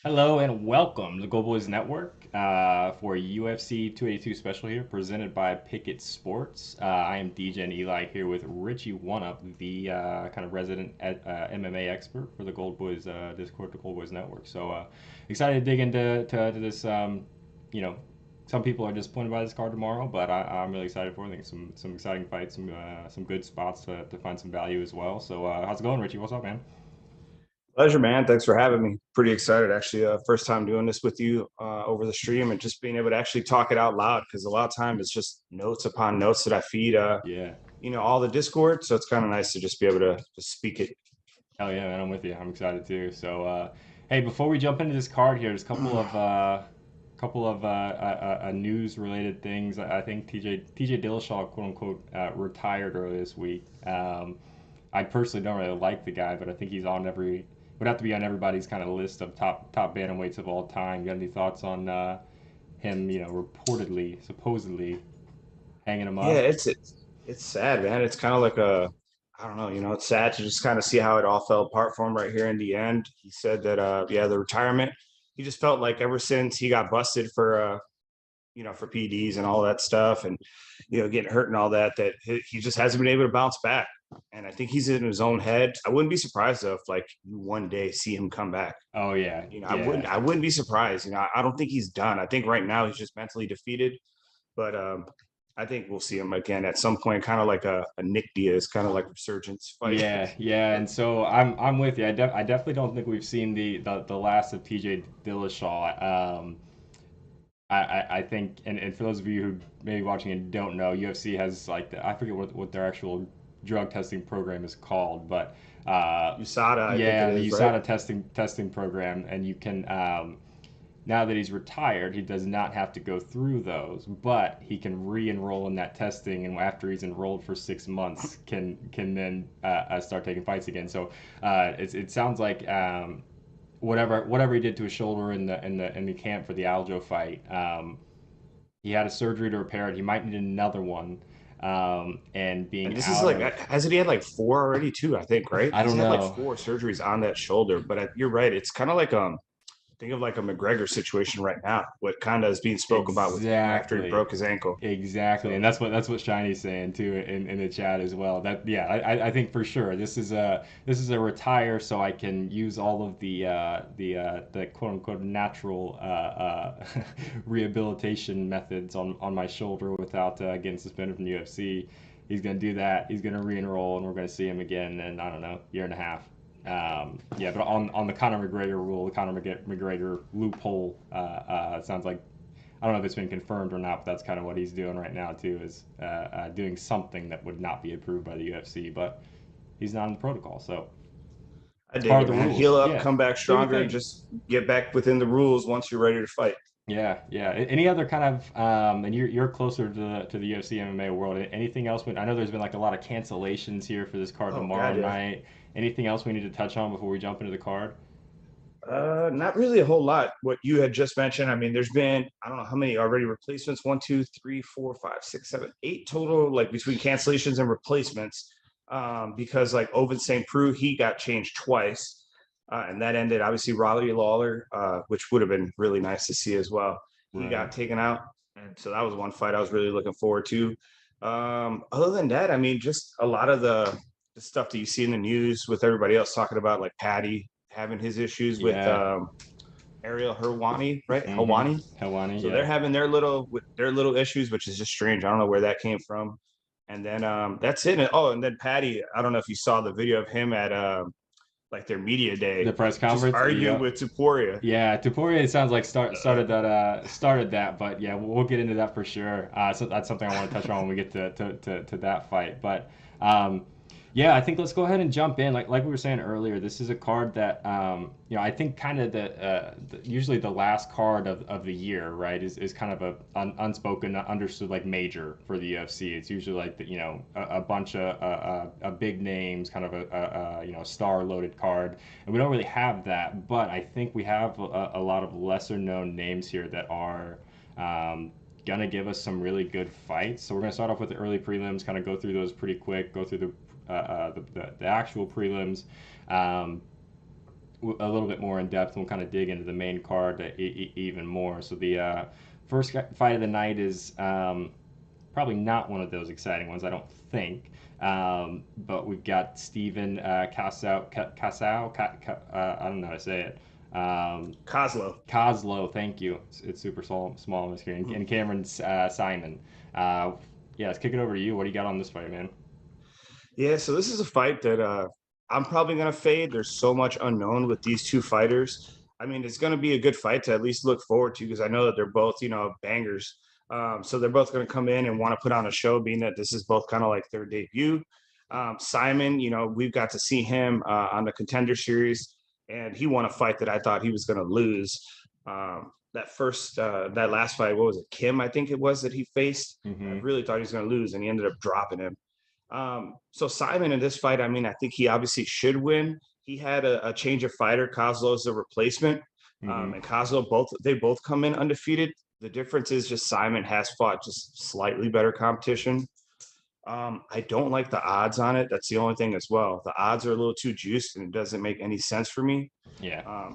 Hello and welcome to the Global Boys Network for UFC 282 special here, presented by Pickett Sports. I am degenEli here with Richie1UP, the kind of resident MMA expert for the Gold Boys Discord, the Gold Boys Network. So excited to dig into this. You know, some people are disappointed by this card tomorrow, but I'm really excited for it. I think some exciting fights, some good spots to find some value as well. So how's it going, Richie? What's up, man? Pleasure, man. Thanks for having me. Pretty excited, actually. First time doing this with you over the stream and just being able to actually talk it out loud because a lot of times it's just notes upon notes that I feed, Yeah. all the Discord. So it's kind of nice to just be able to speak it. Hell yeah, man! I'm with you. I'm excited too. So, hey, before we jump into this card here, there's a couple of news related things. I think TJ Dillashaw, quote unquote, retired earlier this week. I personally don't really like the guy, but I think he's on every would have to be on everybody's kind of list of top bantamweights of all time. You got any thoughts on him? Reportedly, supposedly hanging him Yeah, up. it's sad, man. It's kind of like I don't know, it's sad to just kind of see how it all fell apart for him right here in the end. He said that yeah, the retirement, he just felt like ever since he got busted for PDs and all that stuff, and getting hurt and all that, that he just hasn't been able to bounce back. And I think he's in his own head. I wouldn't be surprised though if like you one day see him come back. Oh yeah, I yeah. wouldn't be surprised. I don't think he's done. I think right now he's just mentally defeated. But I think we'll see him again at some point, kind of like a Nick Diaz, kind of like resurgence fight. Yeah, yeah, and so I'm with you. I definitely don't think we've seen the last of TJ Dillashaw. I think, and for those of you who may be watching and don't know, UFC has like I forget what their actual drug testing program is called, but USADA, I think it yeah, the is, right? USADA testing program, and you can now that he's retired, he does not have to go through those, but he can re-enroll in that testing, and after he's enrolled for 6 months, can then start taking fights again. So it sounds like whatever he did to his shoulder in the camp for the Aljo fight, he had a surgery to repair it. He might need another one, and And being this is out like, of hasn't he had like four already too? I think, right? I He's don't had like know. four surgeries on that shoulder. But you're right. It's kind of like think of like a McGregor situation right now. What kind of is being spoke about with him after he Exactly. broke his ankle. Exactly, So and that's what Shiny's saying too in the chat as well. That yeah, I think for sure this is a retire so I can use all of the quote unquote natural rehabilitation methods on my shoulder without getting suspended from the UFC. He's gonna do that. He's gonna re-enroll, and we're gonna see him again in I don't know year and a half. Yeah, but on the Conor McGregor rule, the Conor McGregor loophole, it sounds like I don't know if it's been confirmed or not, but that's kind of what he's doing right now too, is doing something that would not be approved by the UFC, but he's not in the protocol, so I it's dig part of it, the man. rules. Heal up, Yeah, come back do your stronger, and thing. just get back within the rules once you're ready to fight. Yeah, yeah. Any other kind of and you're closer to the UFC MMA world. Anything else? I know there's been like a lot of cancellations here for this card Oh tomorrow God, yeah. night. Anything else we need to touch on before we jump into the card? Not really a whole lot. What you had just mentioned. I mean, there's been I don't know how many already replacements. One, two, three, four, five, six, seven, eight total. Like between cancellations and replacements, because like Oven St. Preux, he got changed twice, and that ended obviously Robbie Lawler, which would have been really nice to see as well. He got Right. taken out, and so that was one fight I was really looking forward to. Other than that, I mean, just a lot of the stuff that you see in the news with everybody else talking about, like Patty having his issues with Yeah. Ariel Helwani, right? Mm-hmm. Helwani. Helwani. So they're Yeah. having their little issues, which is just strange. I don't know where that came from. And then that's it. And then Patty, I don't know if you saw the video of him at like their media day, The press just conference. arguing Yep. with Tuporia. Yeah, Topuria it sounds like Uh, started that, but yeah, we'll get into that for sure. So that's something I want to touch on when we get to that fight. But yeah, I think let's go ahead and jump in. Like we were saying earlier, this is a card that I think kind of usually the last card of the year, right, is kind of a unspoken, understood like major for the UFC. It's usually like a bunch of big names, kind of a star loaded card, and we don't really have that. But I think we have a lot of lesser known names here that are. Gonna give us some really good fights. So we're gonna start off with the early prelims, kind of go through those pretty quick, go through the actual prelims. Um, a little bit more in depth, and we'll kind of dig into the main card even more. So the first fight of the night is probably not one of those exciting ones, I don't think. But we've got Steven I don't know how to say it. Kozlo. Kozlo, thank you. It's super small on the screen. And Cameron Simon. Yeah, let's kick it over to you. What do you got on this fight, man? Yeah, so this is a fight that I'm probably gonna fade. There's so much unknown with these two fighters. I mean, it's gonna be a good fight to at least look forward to because I know that they're both, bangers. So they're both gonna come in and want to put on a show, being that this is both kind of like their debut. Simon, we've got to see him on the Contender Series, and he won a fight that I thought he was gonna lose. That last fight, what was it, Kim? I think it was that he faced. I Mm-hmm. really thought he was gonna lose, and he ended up dropping him. So Simon in this fight, I mean, I think he obviously should win. He had a change of fighter. Kozlo is a replacement, Mm-hmm. and Kozlo both come in undefeated. The difference is just Simon has fought just slightly better competition. I don't like the odds on it. That's the only thing as well. The odds are a little too juiced, and it doesn't make any sense for me. Yeah.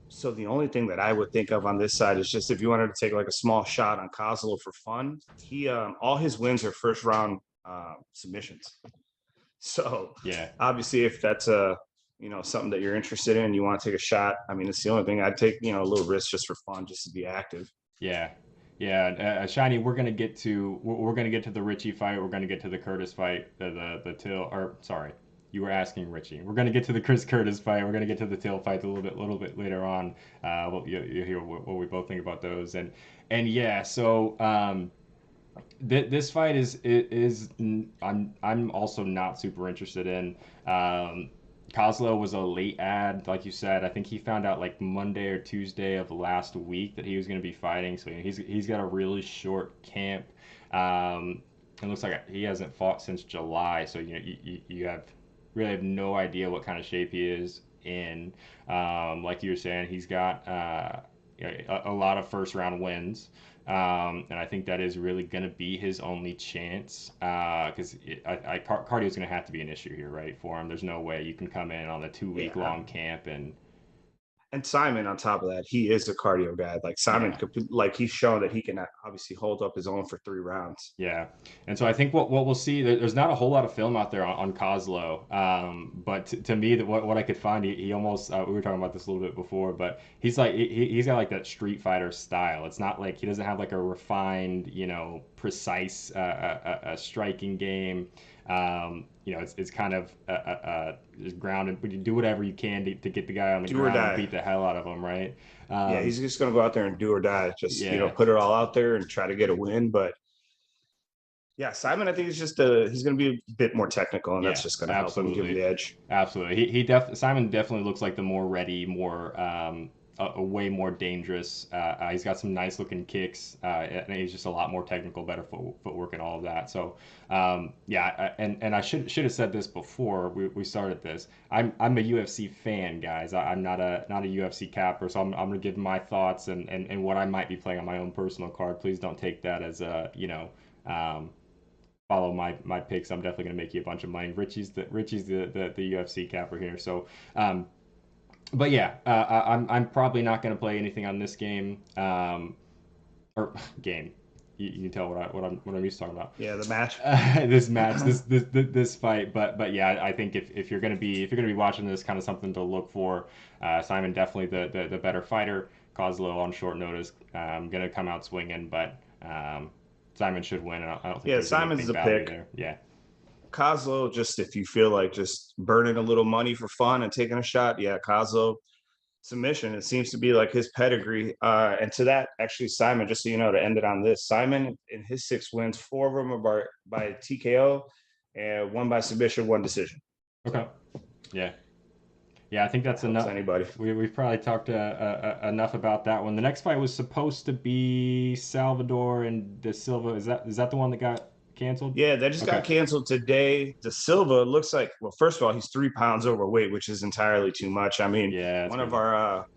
So the only thing that I would think of on this side is just if you wanted to take like a small shot on Kozlo for fun, he all his wins are first round submissions. So Yeah. obviously, if that's something that you're interested in, you want to take a shot. I mean, it's the only thing I'd take. A little risk just for fun, just to be active. Yeah. Yeah, Shiny, we're gonna get to the Richie fight. We're gonna get to the Curtis fight. The Till, or sorry, you were asking Richie. We're gonna get to the Chris Curtis fight. We're gonna get to the Till fight a little bit later on. You hear what we both think about those, and yeah. So this fight I'm also not super interested in. Kozlo was a late ad, like you said. I think he found out like Monday or Tuesday of last week that he was going to be fighting. So he's got a really short camp. It looks like he hasn't fought since July. So you have no idea what kind of shape he is in. Like you were saying, he's got a lot of first round wins. And I think that is really going to be his only chance because cardio is going to have to be an issue here, right? For him, there's no way you can come in on a 2 week Yeah. long camp and And Simon, on top of that, he is a cardio guy. Like Simon, yeah, like he's shown that he can obviously hold up his own for 3 rounds. yeah. And so I think what we'll see, there's not a whole lot of film out there on Kozlo, but to me, what I could find, he almost we were talking about this a little bit before, but he's got like that Street Fighter style. It's not like he doesn't have like a refined, precise striking game. It's kind of just grounded, but you do whatever you can to get the guy on the Do or ground and die. beat the hell out of him, right? Yeah, he's just going to go out there and do or die. Just Yeah, put it all out there and try to get a win. But yeah, Simon, I think he's going to be a bit more technical, and that's yeah, just going to help him give him absolutely, the edge. absolutely. Simon definitely looks like the more ready, more a way more dangerous. He's got some nice looking kicks, and he's just a lot more technical, better footwork, and all of that. So, yeah, and I should have said this before we started this. I'm a UFC fan, guys. I'm not a UFC capper, so I'm gonna give my thoughts and what I might be playing on my own personal card. Please don't take that as a Um, follow my picks. I'm definitely gonna make you a bunch of money. Richie's the UFC capper here. So but yeah, I'm probably not going to play anything on this game or game. You can tell what I'm used to talking about. Yeah, the match. This match, this fight. But yeah, I think if you're gonna be watching this, kind of something to look for. Simon definitely the better fighter. Kozlo on short notice, gonna come out swinging, but Simon should win. I don't think Yeah, there's Simon's anything the value pick. there. Yeah. Kozlo, just if you feel like just burning a little money for fun and taking a shot, yeah, Kozlo submission. It seems to be like his pedigree. And to that, actually, Simon, just so you know, to end it on this, Simon in his 6 wins, 4 of them are by TKO, and one by submission, one decision. Okay. Yeah. Yeah, I think that's Helps enough. anybody. We've probably talked enough about that one. The next fight was supposed to be Salvador and De Silva. Is that the one that got canceled? Yeah, that just got Okay. canceled today. De Silva looks like, well, first of all, he's 3 pounds overweight, which is entirely too much. I mean, Yeah, that's one of crazy. our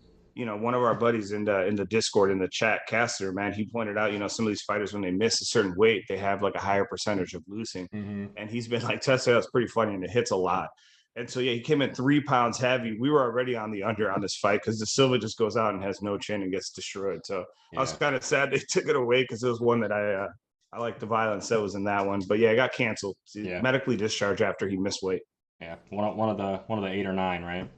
one of our buddies in the Discord in the chat, Caster, man, he pointed out, some of these fighters when they miss a certain weight, they have like a higher percentage of losing. Hmm. And he's been like, Tesla, that's pretty funny, and it hits a lot. And so yeah, he came in 3 pounds heavy. We were already on the under on this fight because the Silva just goes out and has no chin and gets destroyed. So I was Yeah. kind of sad they took it away because it was one that I like the violence that was in that one. But yeah, it got canceled. He's Yeah. medically discharged after he missed weight. Yeah, one of the 8 or 9, right?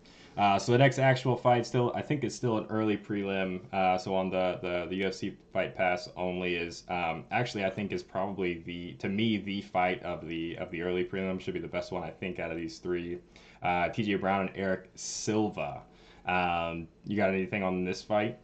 So the next actual fight, still, I think it's still an early prelim. So on the UFC Fight Pass only is actually, I think, is probably the, to me, the fight of the early prelim, should be the best one, I think, out of these three. TJ Brown and Eric Silva. You got anything on this fight?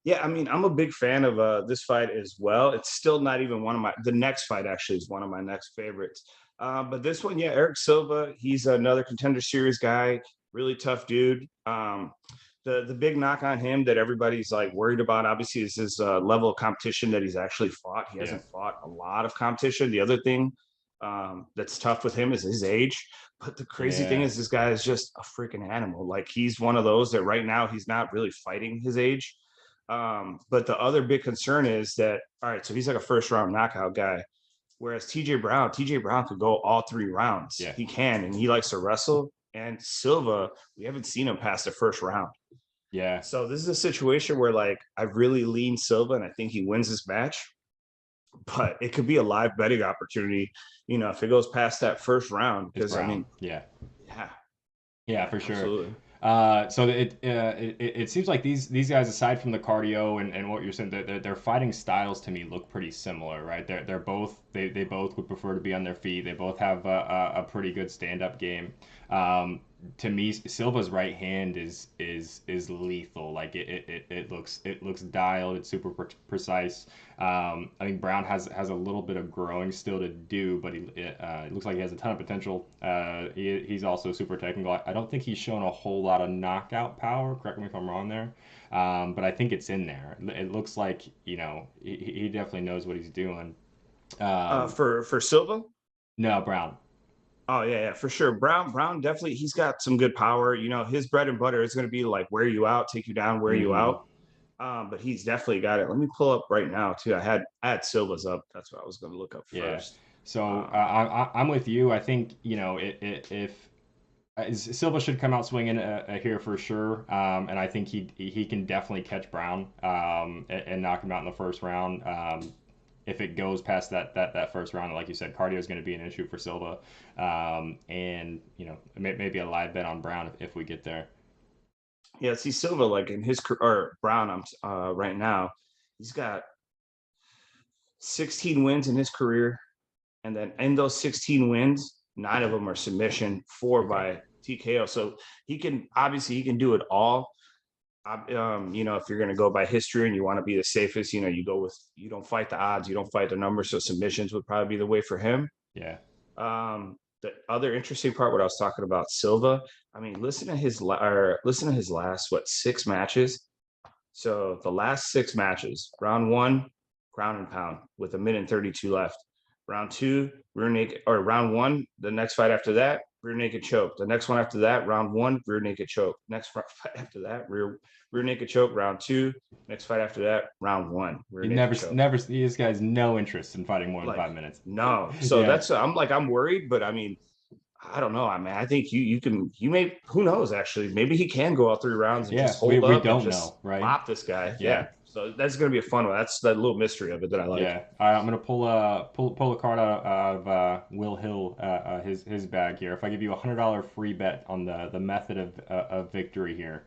Yeah, I mean, I'm a big fan of this fight as well. It's still not even one of my. The next fight actually is one of my next favorites. But this one, yeah, Eric Silva, he's another contender series guy, really tough dude. The big knock on him that everybody's like worried about, obviously, is his level of competition that he's actually fought. He Yeah. hasn't fought a lot of competition. The other thing that's tough with him is his age. But the crazy thing Yeah. is, this guy is just a freaking animal. Like he's one of those that right now he's not really fighting his age. But the other big concern is that, all right, so he's like a first round knockout guy. Whereas TJ Brown could go all 3 rounds. Yeah. He can, and he likes to wrestle. And Silva, we haven't seen him past the first round. Yeah. So this is a situation where like I really lean Silva and I think he wins this match. But it could be a live betting opportunity, if it goes past that first round. It's Because I Brown. mean, Yeah. yeah, Yeah, for sure. absolutely. So it seems like these guys, aside from the cardio and what you're saying, their fighting styles to me look pretty similar, right? They're both they both would prefer to be on their feet. They both have a pretty good stand up game. To me, Silva's right hand is lethal. Like it looks dialed. It's super precise. I think Brown has a little bit of growing still to do, but it looks like he has a ton of potential. He's also super technical. I don't think he's shown a whole lot of knockout power. Correct me if I'm wrong there, but I think it's in there. It looks like he definitely knows what he's doing. Um, For Silva. no, Brown. Oh yeah, for sure. Brown definitely he's got some good power. His bread and butter is going to be like wear you out, take you down, wear you Hmm. out. But he's definitely got it. Let me pull up right now too. I had Silva's up. That's what I was going to look up Yeah. first. So Um, I'm with you. I think if Silva should come out swinging here for sure, and I think he can definitely catch Brown and knock him out in the first round. If it goes past that first round, like you said, cardio is going to be an issue for Silva, and maybe a live bet on Brown if we get there. yeah, see Silva like in his or Brown. I'm right now. He's got 16 wins in his career, and then in those 16 wins, 9 of them are submission, 4 Okay. by TKO. So he can do it all. If you're going to go by history and you want to be the safest, you don't fight the odds, you don't fight the numbers. So submissions would probably be the way for him. Yeah. The other interesting part, what I was talking about Silva, I mean, listen to his last, 6 matches. So the last 6 matches, round one, ground and pound with 1:32 left. Round two, rear naked, or round one, the next fight after that, rear naked choke. The next one after that, round one, rear naked choke. Next fight after that, rear naked choke. Round two, next fight after that, round one, rear He naked never choke. never This guy's no interest in fighting more than Like 5 minutes. no, so Yeah. I'm worried, but I mean, I don't know. I mean, I think you may, who knows, actually. Maybe he can go out 3 rounds and Yeah. just We hold we up and don't just know, right? mop this guy. Yeah. Yeah. So that's gonna be a fun one. That's that little mystery of it that I like. Yeah, all right, I'm gonna pull a card out of Will Hill his bag here. If I give you $100 free bet on the method of victory here,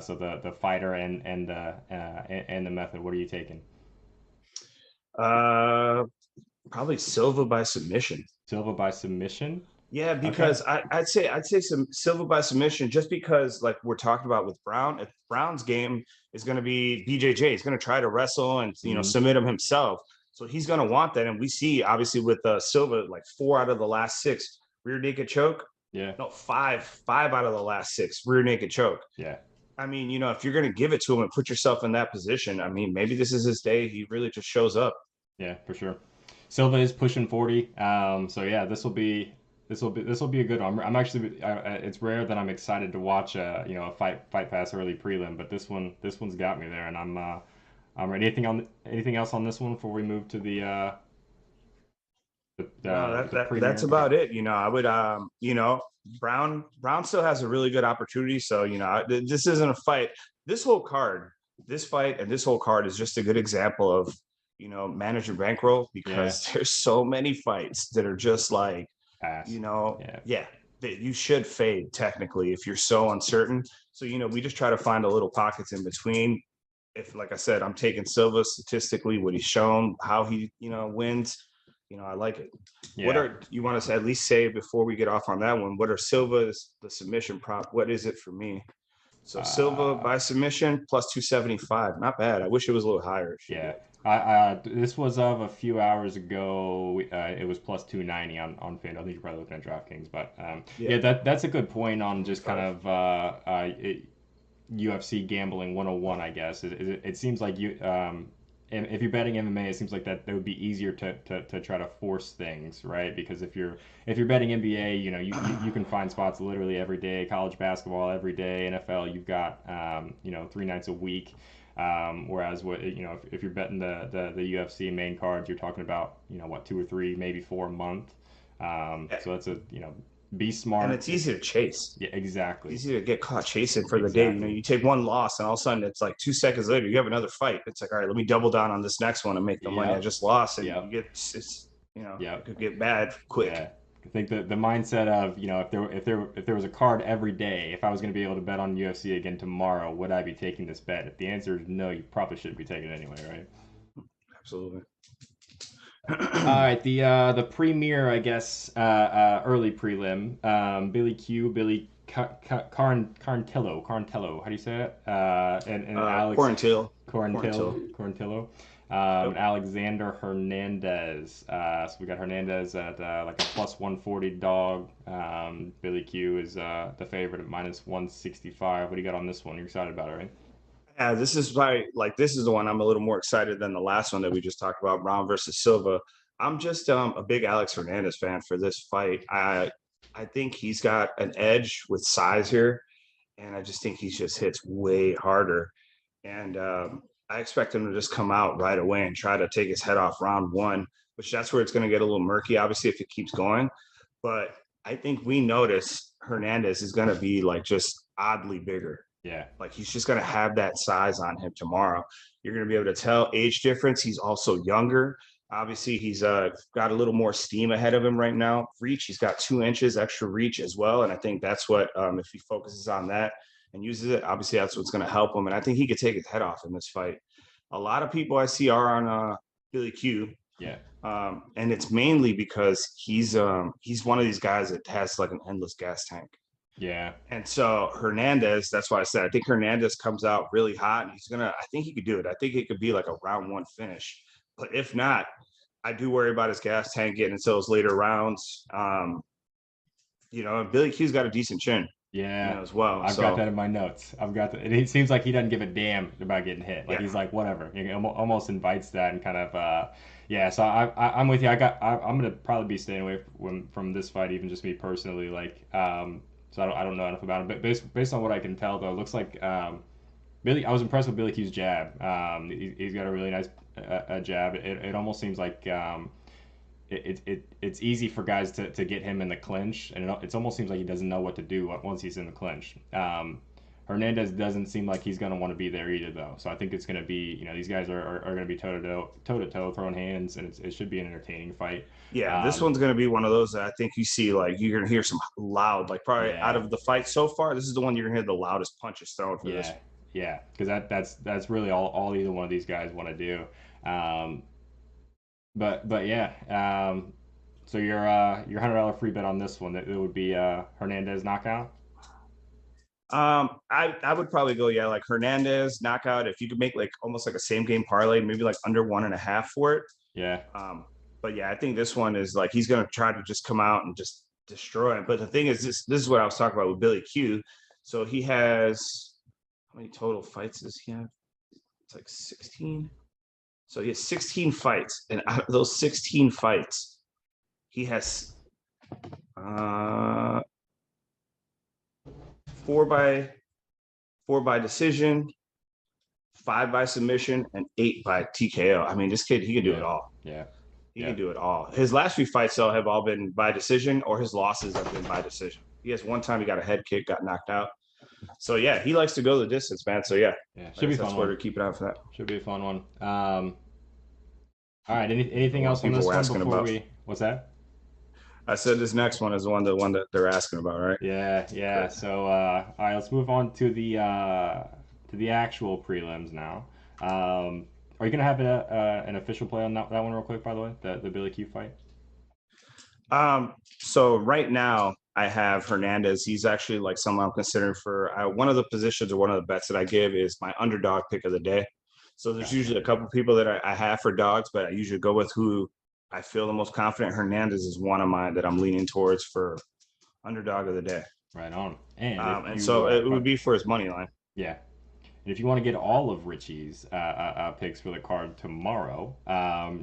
so the fighter and the method, what are you taking? Uh Probably Silva by submission. Silva by submission. Yeah, Okay. because I'd say some Silva by submission, just because like we're talking about with Brown. If Brown's game is going to be BJJ, he's going to try to wrestle and Hmm. submit him himself. So he's going to want that, and we see obviously with Silva, like 4 out of the last 6 rear naked choke. Yeah. No, five out of the last 6 rear naked choke. Yeah. I mean, if you're going to give it to him and put yourself in that position, I mean, maybe this is his day. He really just shows up. Yeah, for sure. Silva is pushing 40. So yeah, this will be a good one. I'm actually it's rare that I'm excited to watch a fight pass early prelim, but this one's got me there, and I'm ready. Anything else on this one before we move to the No, the that's premier. Okay. about it. I would Brown still has a really good opportunity. So, this isn't a fight. This whole card, this fight and this whole card is just a good example of, manage your bankroll Yeah. because there's so many fights that are just like, Pass. Yeah. yeah, that you should fade technically if you're so uncertain. So, we just try to find a little pockets in between. If, like I said, I'm taking Silva statistically, what he's shown, how he, wins, I like it. What Yeah. are you want to at least say before we get off on that one? What are Silva's the submission prop? What is it for me? So Silva Uh, by submission plus 275. Not bad. I wish it was a little higher. It should be yeah. like This was of a few hours ago. It was plus 290 on FanDuel. I think you're probably looking at DraftKings, but yeah, yeah, that's a good point on just kind 5. of UFC gambling 101, I guess. It seems like if you're betting MMA, it seems like that would be easier to try to force things, right? Because if you're betting NBA, you can find spots literally every day. College basketball every day. NFL, you've got 3 nights a week. Whereas if you're betting the UFC main cards, you're talking about what 2 or 3, maybe 4 a month. So that's be And smart. it's easy to chase. Yeah, exactly. Easy to get caught chasing for the day. Exactly. You take one loss and all of a sudden it's like 2 seconds later you have another fight. It's like, all right, let me double down on this next one and make the money I Yep. just lost. And you Yep. get it's it Yep. could get bad quick. Yeah. I think the mindset of if there was a card every day, if I was going to be able to bet on UFC again tomorrow, would I be taking this bet? If the answer is no, you probably shouldn't be taking it anyway, right? Absolutely. All right, the premier, I guess, early prelim. Billy Q, Billy Carntillo. How do you say it? And Alex Quarantine. Corintillo. Quarantine. Corintillo. Yep. Alexander Hernandez. So we got Hernandez at like a plus 140 dog. Billy Q is the favorite at minus 165. What do you got on this one? You're excited about it, right? Yeah, this is the one I'm a little more excited than the last one that we just talked about, Brown versus Silva. I'm just a big Alex Hernandez fan for this fight. I think he's got an edge with size here, and I just think he just hits way harder. And I expect him to just come out right away and try to take his head off round one, which that's where it's going to get a little murky, obviously, if it keeps going. But I think we notice Hernandez is going to be like just oddly bigger. Yeah. Like he's just going to have that size on him tomorrow. You're going to be able to tell age difference. He's also younger. Obviously, he's got a little more steam ahead of him right now. Reach, he's got 2 inches extra reach as well. And I think that's what, if he focuses on that and uses it, obviously that's what's going to help him. And I think he could take his head off in this fight. A lot of people I see are on Billy Q. Yeah. And it's mainly because he's one of these guys that has like an endless gas tank. Yeah. And so Hernandez, that's why I said I think Hernandez comes out really hot and I think he could do it. I think it could be like a round one finish. But if not, I do worry about his gas tank getting into those later rounds. And Billy Q's got a decent chin, Yeah, as well. I've got that in my notes. I've got that. It seems like he doesn't give a damn about getting hit. Like Yeah. he's like whatever. He almost invites that and kind of yeah. So I'm with you. I'm gonna probably be staying away from this fight, even just me personally. Like so I don't know enough about him, but based on what I can tell though, it looks like Billy. I was impressed with Billy Q's jab. He's got a really nice jab. It almost seems like it's easy for guys to get him in the clinch, and it almost seems like he doesn't know what to do once he's in the clinch. Hernandez doesn't seem like he's going to want to be there either, though. So I think it's going to be, these guys are going to be toe to toe, throwing hands, and it should be an entertaining fight. Yeah, this one's going to be one of those that I think you see, like, you're going to hear some loud, like, probably out of the fight so far, this is the one you're going to hear the loudest punches thrown for this. Yeah, because that's really all either one of these guys want to do. But yeah, so your $100 free bet on this one, it would be Hernandez knockout. I would probably go, yeah, like Hernandez knockout. If you could make like almost like a same game parlay, maybe like under 1.5 for it. Yeah. But yeah, I think this one is like he's gonna try to just come out and just destroy him. But the thing is, this is what I was talking about with Billy Q. So he has how many total fights does he have? It's like 16. So he has 16 fights, and out of those 16 fights, he has 4 by decision, 5 by submission, and 8 by TKO. I mean, this kid, he can do it all. Yeah. He can do it all. His last few fights though have all been by decision, or his losses have been by decision. He has one time he got a head kick, got knocked out. So yeah, he likes to go the distance, man. So yeah, Yeah, I should be guess a fun that's where one. to keep it out for that. Should be a fun one. All right. Anything What else on people this were one asking before about. we? What's that? I said this next one is the one that they're asking about, right? Yeah, yeah. Good. So, all right, let's move on to the actual prelims now. Are you gonna have an official play on that one real quick? By the way, the Billy Q fight. So right now I have Hernandez. He's actually like someone I'm considering for one of the positions, or one of the bets that I give is my underdog pick of the day. So there's Gotcha. usually a couple people that I have for dogs, but I usually go with who I feel the most confident. Hernandez is one of mine that I'm leaning towards for underdog of the day. Right on. And if And you, so it would be for his money line. yeah, and if you want to get all of Richie's picks for the card tomorrow,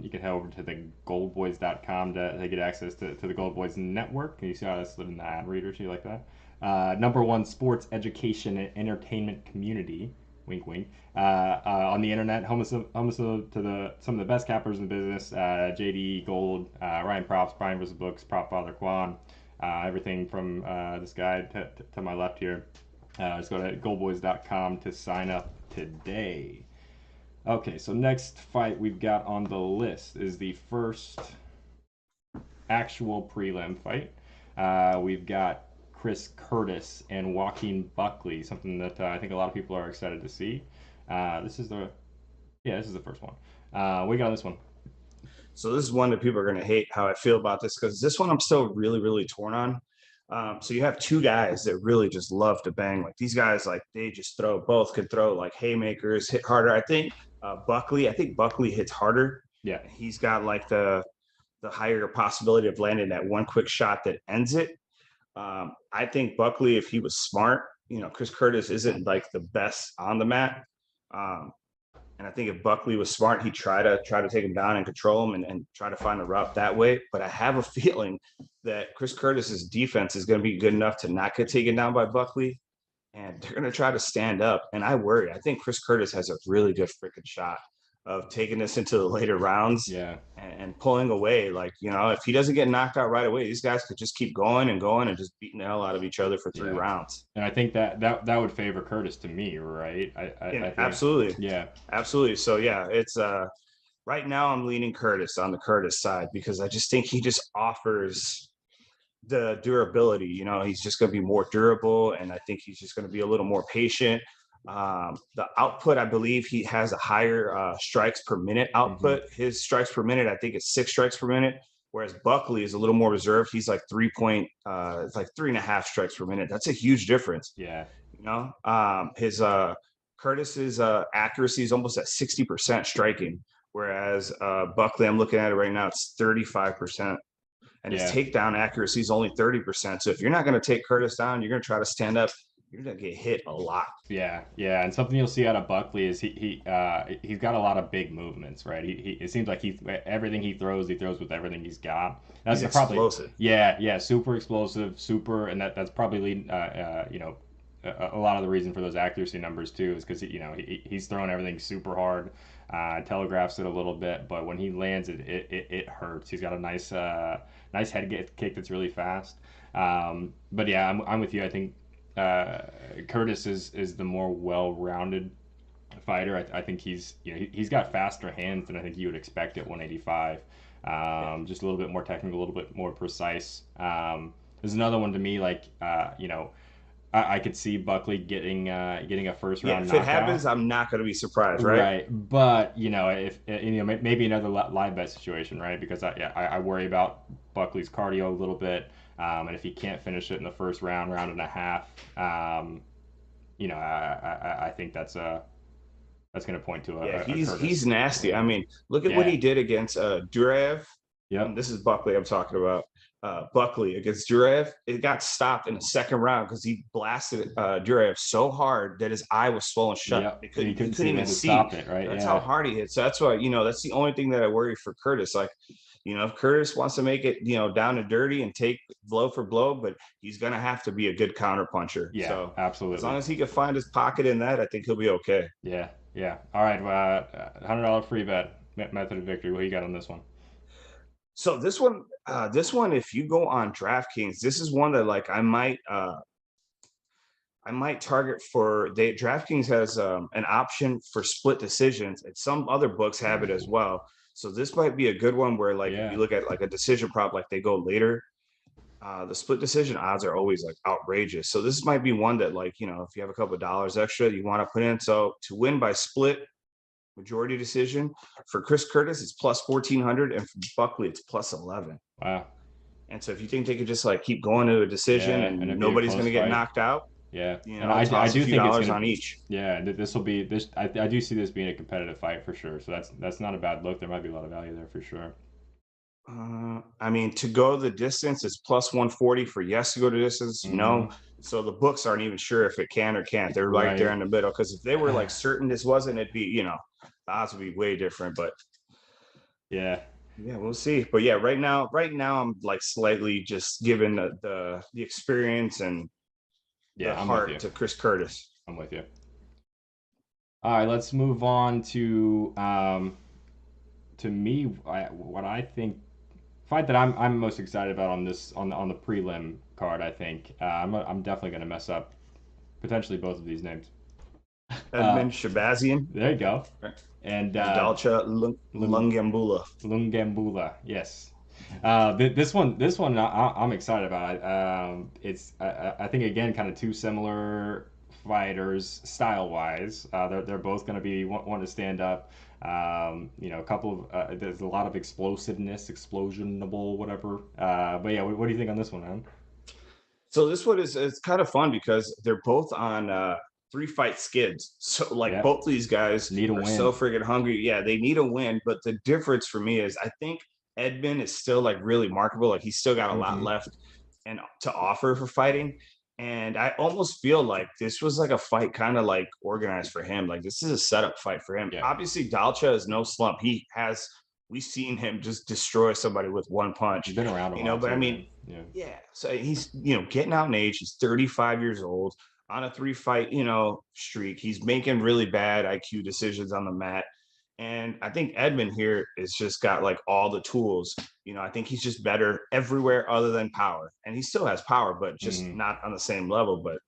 you can head over to the goldboys.com to get access to the Gold Boys Network. You see how that's in the ad reader? Do you like that? Number one sports education and entertainment community. Wink, wink. On the internet, home to some of the best cappers in the business. JD Gold, Ryan Props, Brian vs. Books, Prop Father Quan. Everything from this guy to my left here. Just go to goldboys.com to sign up today. Okay, so next fight we've got on the list is the first actual prelim fight. We've got Chris Curtis and Joaquin Buckley, something that I think a lot of people are excited to see. This is the this is the first one. We got this one. So this is one that people are going to hate how I feel about this, because this one I'm still really, really torn on. So you have two guys that really just love to bang. Like these guys, like they just throw. Both could throw like haymakers, hit harder. I think Buckley hits harder. Yeah. He's got like the higher possibility of landing that one quick shot that ends it. I think Buckley, if he was smart, Chris Curtis isn't like the best on the mat. Um, and I think if Buckley was smart, he'd try to take him down and control him, and try to find a route that way. But I have a feeling that Chris Curtis's defense is going to be good enough to not get taken down by Buckley, and they're going to try to stand up. And I worry. I think Chris Curtis has a really good freaking shot of taking this into the later rounds, Yeah. and pulling away. Like, if he doesn't get knocked out right away, these guys could just keep going and going and just beating the hell out of each other for 3 rounds. And I think that would favor Curtis to me, right? Yeah, I think. absolutely. Yeah. Absolutely. So yeah, it's right now I'm leaning Curtis on the Curtis side, because I just think he just offers the durability. He's just going to be more durable, and I think he's just going to be a little more patient. The output, I believe he has a higher strikes per minute output. His strikes per minute, I think, is 6 strikes per minute, whereas Buckley is a little more reserved. He's like it's like 3.5 strikes per minute. That's a huge difference. Yeah. His Curtis's accuracy is almost at 60% striking, whereas Buckley, I'm looking at it right now, it's 35%. And his takedown accuracy is only 30%. So if you're not going to take Curtis down, you're going to try to stand up, you're going to get hit a lot. Yeah, yeah, and something you'll see out of Buckley is he's got a lot of big movements, right? He it seems like everything he throws with everything he's got. That's He's probably explosive. Yeah, super explosive, super, and that's probably leading a lot of the reason for those accuracy numbers too is because he's throwing everything super hard, telegraphs it a little bit, but when he lands it hurts. He's got a nice head kick that's really fast. But yeah, I'm with you. I think Curtis is the more well-rounded fighter. I think he's got faster hands than I think you would expect at 185. Just a little bit more technical, a little bit more precise. There's another one to me like I could see Buckley getting a first round If knockout. it happens, I'm not going to be surprised, right? Right, but if maybe another live bet situation, right? Because I worry about Buckley's cardio a little bit, and if he can't finish it in the first round and a half, I think that's going to point to a he's nasty. I mean, look at what he did against Duraev. Yep. This is Buckley I'm talking about. Buckley against Duraev, it got stopped in the second round because he blasted Duraev so hard that his eye was swollen shut. Yep. He couldn't even see. Stop it, right? That's how hard he hit. So that's why, that's the only thing that I worry for Curtis. Like, if Curtis wants to make it, down and dirty and take blow for blow, but he's going to have to be a good counter puncher. Yeah, so absolutely. As long as he can find his pocket in that, I think he'll be okay. Yeah. All right. $100 free bet method of victory. What you got on this one? So this one, if you go on DraftKings, this is one that like I might target for they DraftKings has an option for split decisions, and some other books have it as Ooh, well. So this might be a good one where like if you yeah, look at like a decision prop, like they go later, the split decision odds are always like outrageous. So this might be one that like, if you have a couple of dollars extra you want to put in. So to win by split majority decision for Chris Curtis, it's plus 1400, and for Buckley, it's plus 11. wow, And so if you think they could just like keep going to a decision yeah, and and it'd be a nobody's going close to get fight. knocked out, Yeah, and I toss a do few think it's dollars gonna on be, each. yeah, this will be this. I do see this being a competitive fight for sure. So that's not a bad look. There might be a lot of value there for sure. I mean, to go the distance, it's plus 140 for yes to go to distance, no. Hmm. So the books aren't even sure if it can or can't. They're right there Right. in the middle. Because if they were like certain this wasn't, it'd be, the odds would be way different. But Yeah. yeah, we'll see. But yeah, right now I'm like slightly just giving the experience and the Yeah, I'm with you. heart to Chris Curtis. I'm with you. All right, let's move on to me. What I think fight that I'm most excited about on this on the prelim card. I think I'm definitely gonna mess up potentially both of these names. Uh, Edmund Shabazian, there you go. right? And Dalcha Lung Lungambula. Lungambula, yes. This one, I'm excited about. It's I think again kind of two similar fighters style wise. They're both going to be want to stand up. A couple of there's a lot of explosiveness, explosionable, whatever. But yeah, what do you think on this one, man? So this one is it's kind of fun because they're both on 3 fight skids. So like Yeah, both these guys need a are so win. friggin' hungry. Yeah, they need a win. But the difference for me is I think Edmund is still like really marketable. Like he's still got a lot Hmm. left and to offer for fighting. And I almost feel like this was like a fight kind of like organized for him. Like this is a setup fight for him. Yeah, Obviously, Dalcha is no slump. We've seen him just destroy somebody with one punch, he's been around a while but I too, mean, man. Yeah. yeah. So he's, getting out in age. He's 35 years old on a 3 fight, streak. He's making really bad IQ decisions on the mat. And I think Edmund here is just got like all the tools. I think he's just better everywhere other than power. And he still has power, but just Hmm. not on the same level. But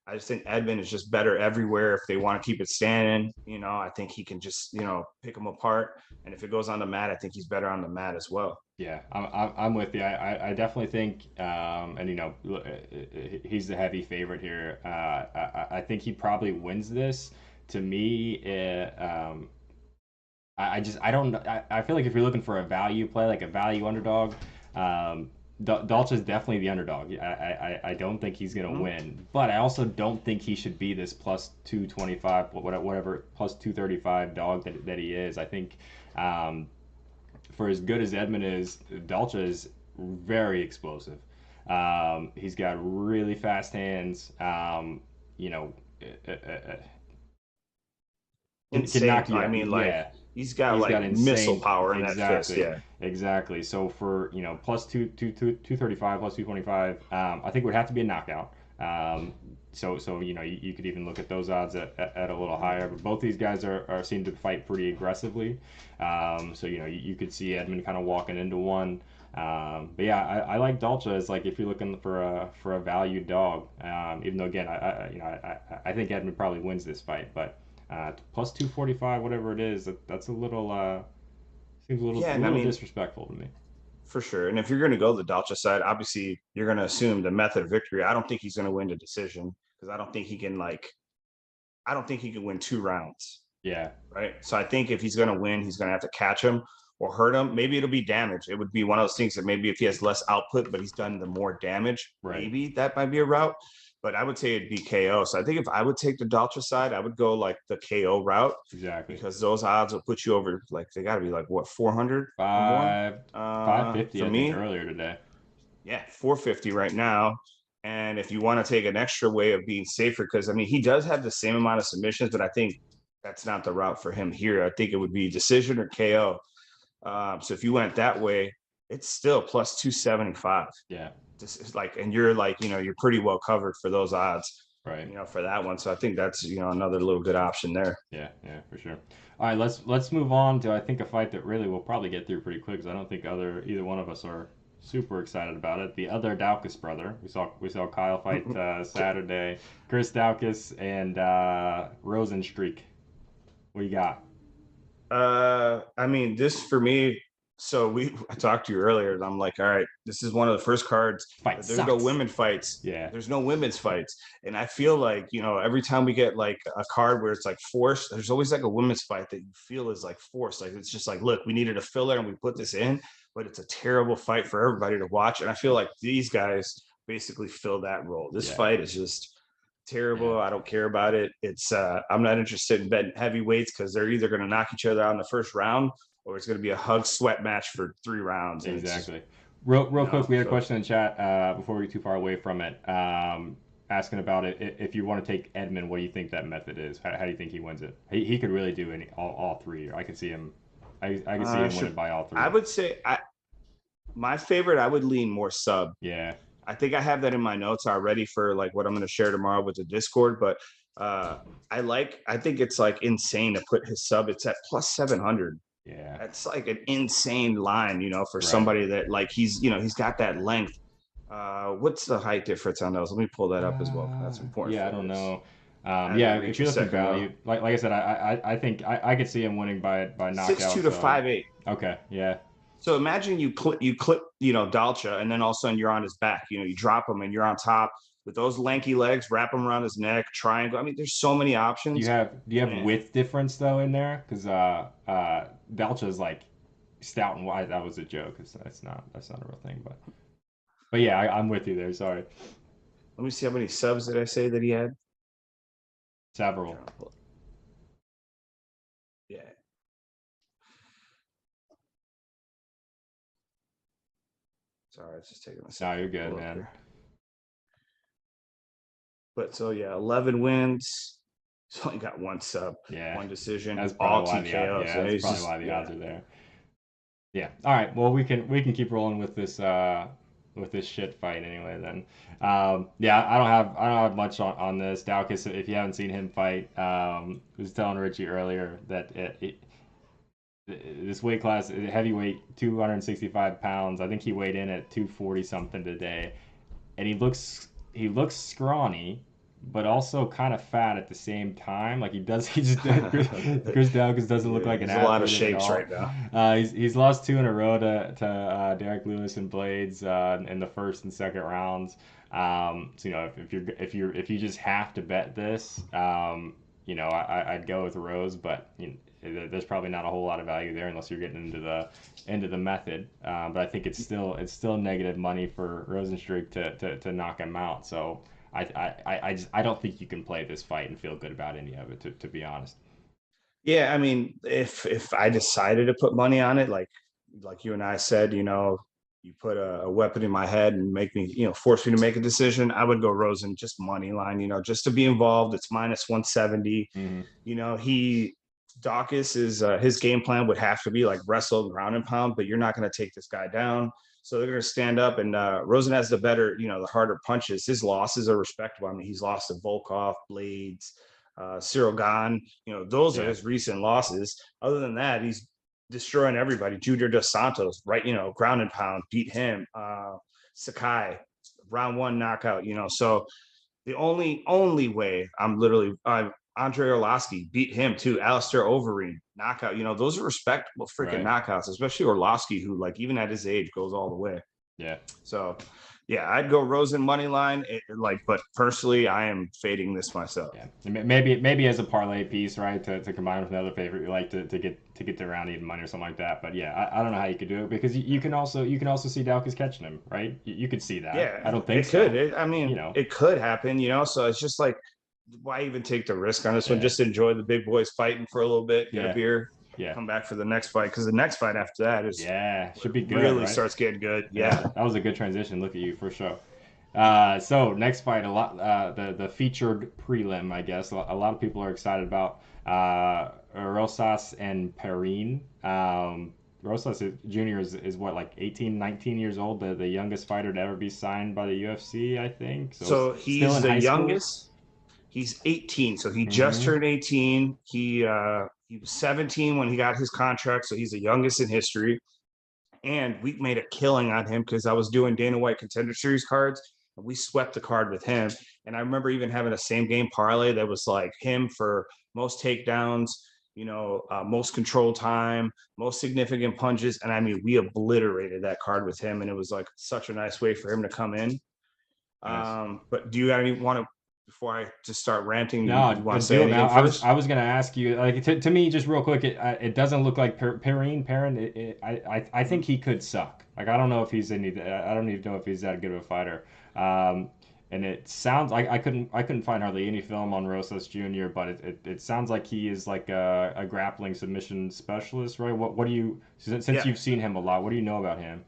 I just think Edmund is just better everywhere. If they want to keep it standing, I think he can just, pick them apart. And if it goes on the mat, I think he's better on the mat as well. Yeah, I'm with you. I definitely think, and he's the heavy favorite here. I think he probably wins this. To me, I don't know. I feel like if you're looking for a value play, like a value underdog, Dalcha's definitely the underdog. I don't think he's gonna Mhm. win, but I also don't think he should be this plus 225, whatever plus 235 dog that he is. I think. For as good as Edmund is, Dalcha is very explosive. He's got really fast hands. You know, uh, uh, uh, can Insane. knock you I out. mean, like Yeah, he's got he's like got missile insane. power in that fist. Exactly, Yeah. exactly. So for plus 235 plus 225, I think it would have to be a knockout. So you could even look at those odds at a little higher. But both these guys are seem to fight pretty aggressively. So you could see Edmund kind of walking into one. But yeah, I like Dalcha as like if you're looking for a value dog. Even though again I think Edmund probably wins this fight, but plus 245, whatever it is, that's a little seems Yeah. a And I little mean, disrespectful to me. for sure. And if you're going to go the Dalcha side, obviously you're going to assume the method of victory. I don't think he's going to win the decision because I don't think he can win 2 rounds. Yeah, Right. So I think if he's going to win, he's going to have to catch him or hurt him. Maybe it'll be damage. It would be one of those things that maybe if he has less output, but he's done the more damage, right. maybe that might be a route. But I would say it'd be KO. So I think if I would take the Dalcha side, I would go like the KO route Exactly. because those odds will put you over like they got to be like what 400 or more. 550, For I think me, earlier today. yeah, 450 right now. And if you want to take an extra way of being safer, because I mean, he does have the same amount of submissions, but I think that's not the route for him here. I think it would be decision or KO. So if you went that way, it's still plus 275. Yeah. This is like, and you're like, you're pretty well covered for those odds. Right. for that one. So I think that's another little good option there. Yeah, yeah, for sure. All right, let's move on to I think a fight that really we'll probably get through pretty quick because I don't think either one of us are super excited about it. The other Daukus brother. We saw Kyle fight Saturday. Chris Daukus and Rosenstreich. What you got? I mean, this for me. So I talked to you earlier, and I'm like, all right, this is one of the first cards Fight that there's no sucks. women fights. Yeah. There's no women's fights, and I feel like every time we get like a card where it's like forced, there's always like a women's fight that you feel is like forced. Like it's just like, look, we needed a filler and we put this in, but it's a terrible fight for everybody to watch. And I feel like these guys basically fill that role. This Yeah. fight is just terrible. Yeah. I don't care about it. It's I'm not interested in betting heavyweights because they're either going to knock each other out in the first round or it's going to be a hug sweat match for 3 rounds. And Exactly. Real quick, we had a so question in chat before we get too far away from it. Asking about it. If you want to take Edmund, what do you think that method is? How do you think he wins it? He could really do all three. I could see him. I could see him winning by all three. I would say my favorite. I would lean more sub. Yeah. I think I have that in my notes already for like what I'm going to share tomorrow with the Discord. But I think it's like insane to put his sub. It's at plus 700. Yeah. That's like an insane line, for Right. somebody that like he's got that length. What's the height difference on those? Let me pull that up as well. That's important. Yeah, I don't know. Have Yeah, to read if for you're a looking second, though. value, like I said, I think I could see him winning by knockout. 6'2" to so- 5'8". Okay. Yeah. So imagine you clip, Dalcha, and then all of a sudden you're on his back. You drop him and you're on top with those lanky legs. Wrap him around his neck, triangle. I mean, there's so many options. Do you have Yeah. width difference though in there? Because Dalcha's like stout and wide. That was a joke. That's not a real thing. But yeah, I'm with you there. Sorry. Let me see how many subs did I say that he had? Several. Yeah. Sorry, it's just taking a No, second. you're good, man. Here. But so yeah, 11 wins. He's only got one sub, Yeah. one decision, That's all probably TKOs. that's probably why the odds are there. Yeah. All right. Well, we can keep rolling with this shit fight anyway. Then, yeah, I don't have much on this. Daukus, if you haven't seen him fight, was telling Richie earlier that this weight class, heavyweight, 265 pounds. I think he weighed in at 240 something today, and he looks scrawny, but also kind of fat at the same time. Like he just Chris Daukus doesn't look like an athlete. A lot of shapes right now. He's lost 2 in a row to Derek Lewis and Blades in the first and second rounds. So if you just have to bet this, I'd go with Rose, but there's probably not a whole lot of value there unless you're getting into the method. But I think it's still negative money for Rosenstreich to knock him out. So I don't think you can play this fight and feel good about any of it, to be honest. Yeah, I mean, if I decided to put money on it, like you and I said, you put a weapon in my head and make me, force me to make a decision, I would go Rosen, just money line, just to be involved. It's minus 170. Mm-hmm. Daukus is his game plan would have to be like wrestle, ground and pound, but you're not going to take this guy down. So they're going to stand up, and Rosen has the better, the harder punches. His losses are respectable. I mean, he's lost to Volkov, Blades, Cyril Gahn. Those are his recent losses. Other than that, he's destroying everybody. Junior Dos Santos, right? Ground and pound, beat him. Sakai, round 1 knockout. So the only way Andre Orlovsky beat him too. Alistair Overeem knockout. Those are respectable freaking knockouts, especially Orlovsky, who like even at his age goes all the way. Yeah. So, yeah, I'd go Rosen money line. But personally, I am fading this myself. Yeah. Maybe as a parlay piece, right? To combine with another favorite, we like to get the round even money or something like that. But yeah, I don't know how you could do it because you can also see Daukus catching him, right? You could see that. Yeah, I don't think it could. It could happen. So it's just like, why even take the risk on this one? Just enjoy the big boys fighting for a little bit, get a beer, come back for the next fight, because the next fight after that is should be good. Really right? starts getting good. Yeah, that was a good transition. Look at you for sure. So next fight, the featured prelim, I guess. A lot of people are excited about Rosas and Perrine. Rosas Jr. is what, like 18, 19 years old, the youngest fighter to ever be signed by the UFC, I think. So he's the youngest. He's 18, so he just Mm-hmm. turned 18. He was 17 when he got his contract, so he's the youngest in history. And we made a killing on him because I was doing Dana White Contender Series cards, and we swept the card with him. And I remember even having a same game parlay that was like him for most takedowns, most control time, most significant punches. And I mean, we obliterated that card with him, and it was like such a nice way for him to come in. Nice. But do you got any want to before I just start ranting? You No, want to say do it, man. anything first? I was gonna ask you, like, to me, just real quick, it doesn't look like Perrine. I think he could suck. Like, I don't know if he's any. I don't even know if he's that good of a fighter. Um, and it sounds like I couldn't find hardly any film on Rosas Jr., but it sounds like he is like a grappling submission specialist, right? What do you since Yeah. you've seen him a lot, what do you know about him?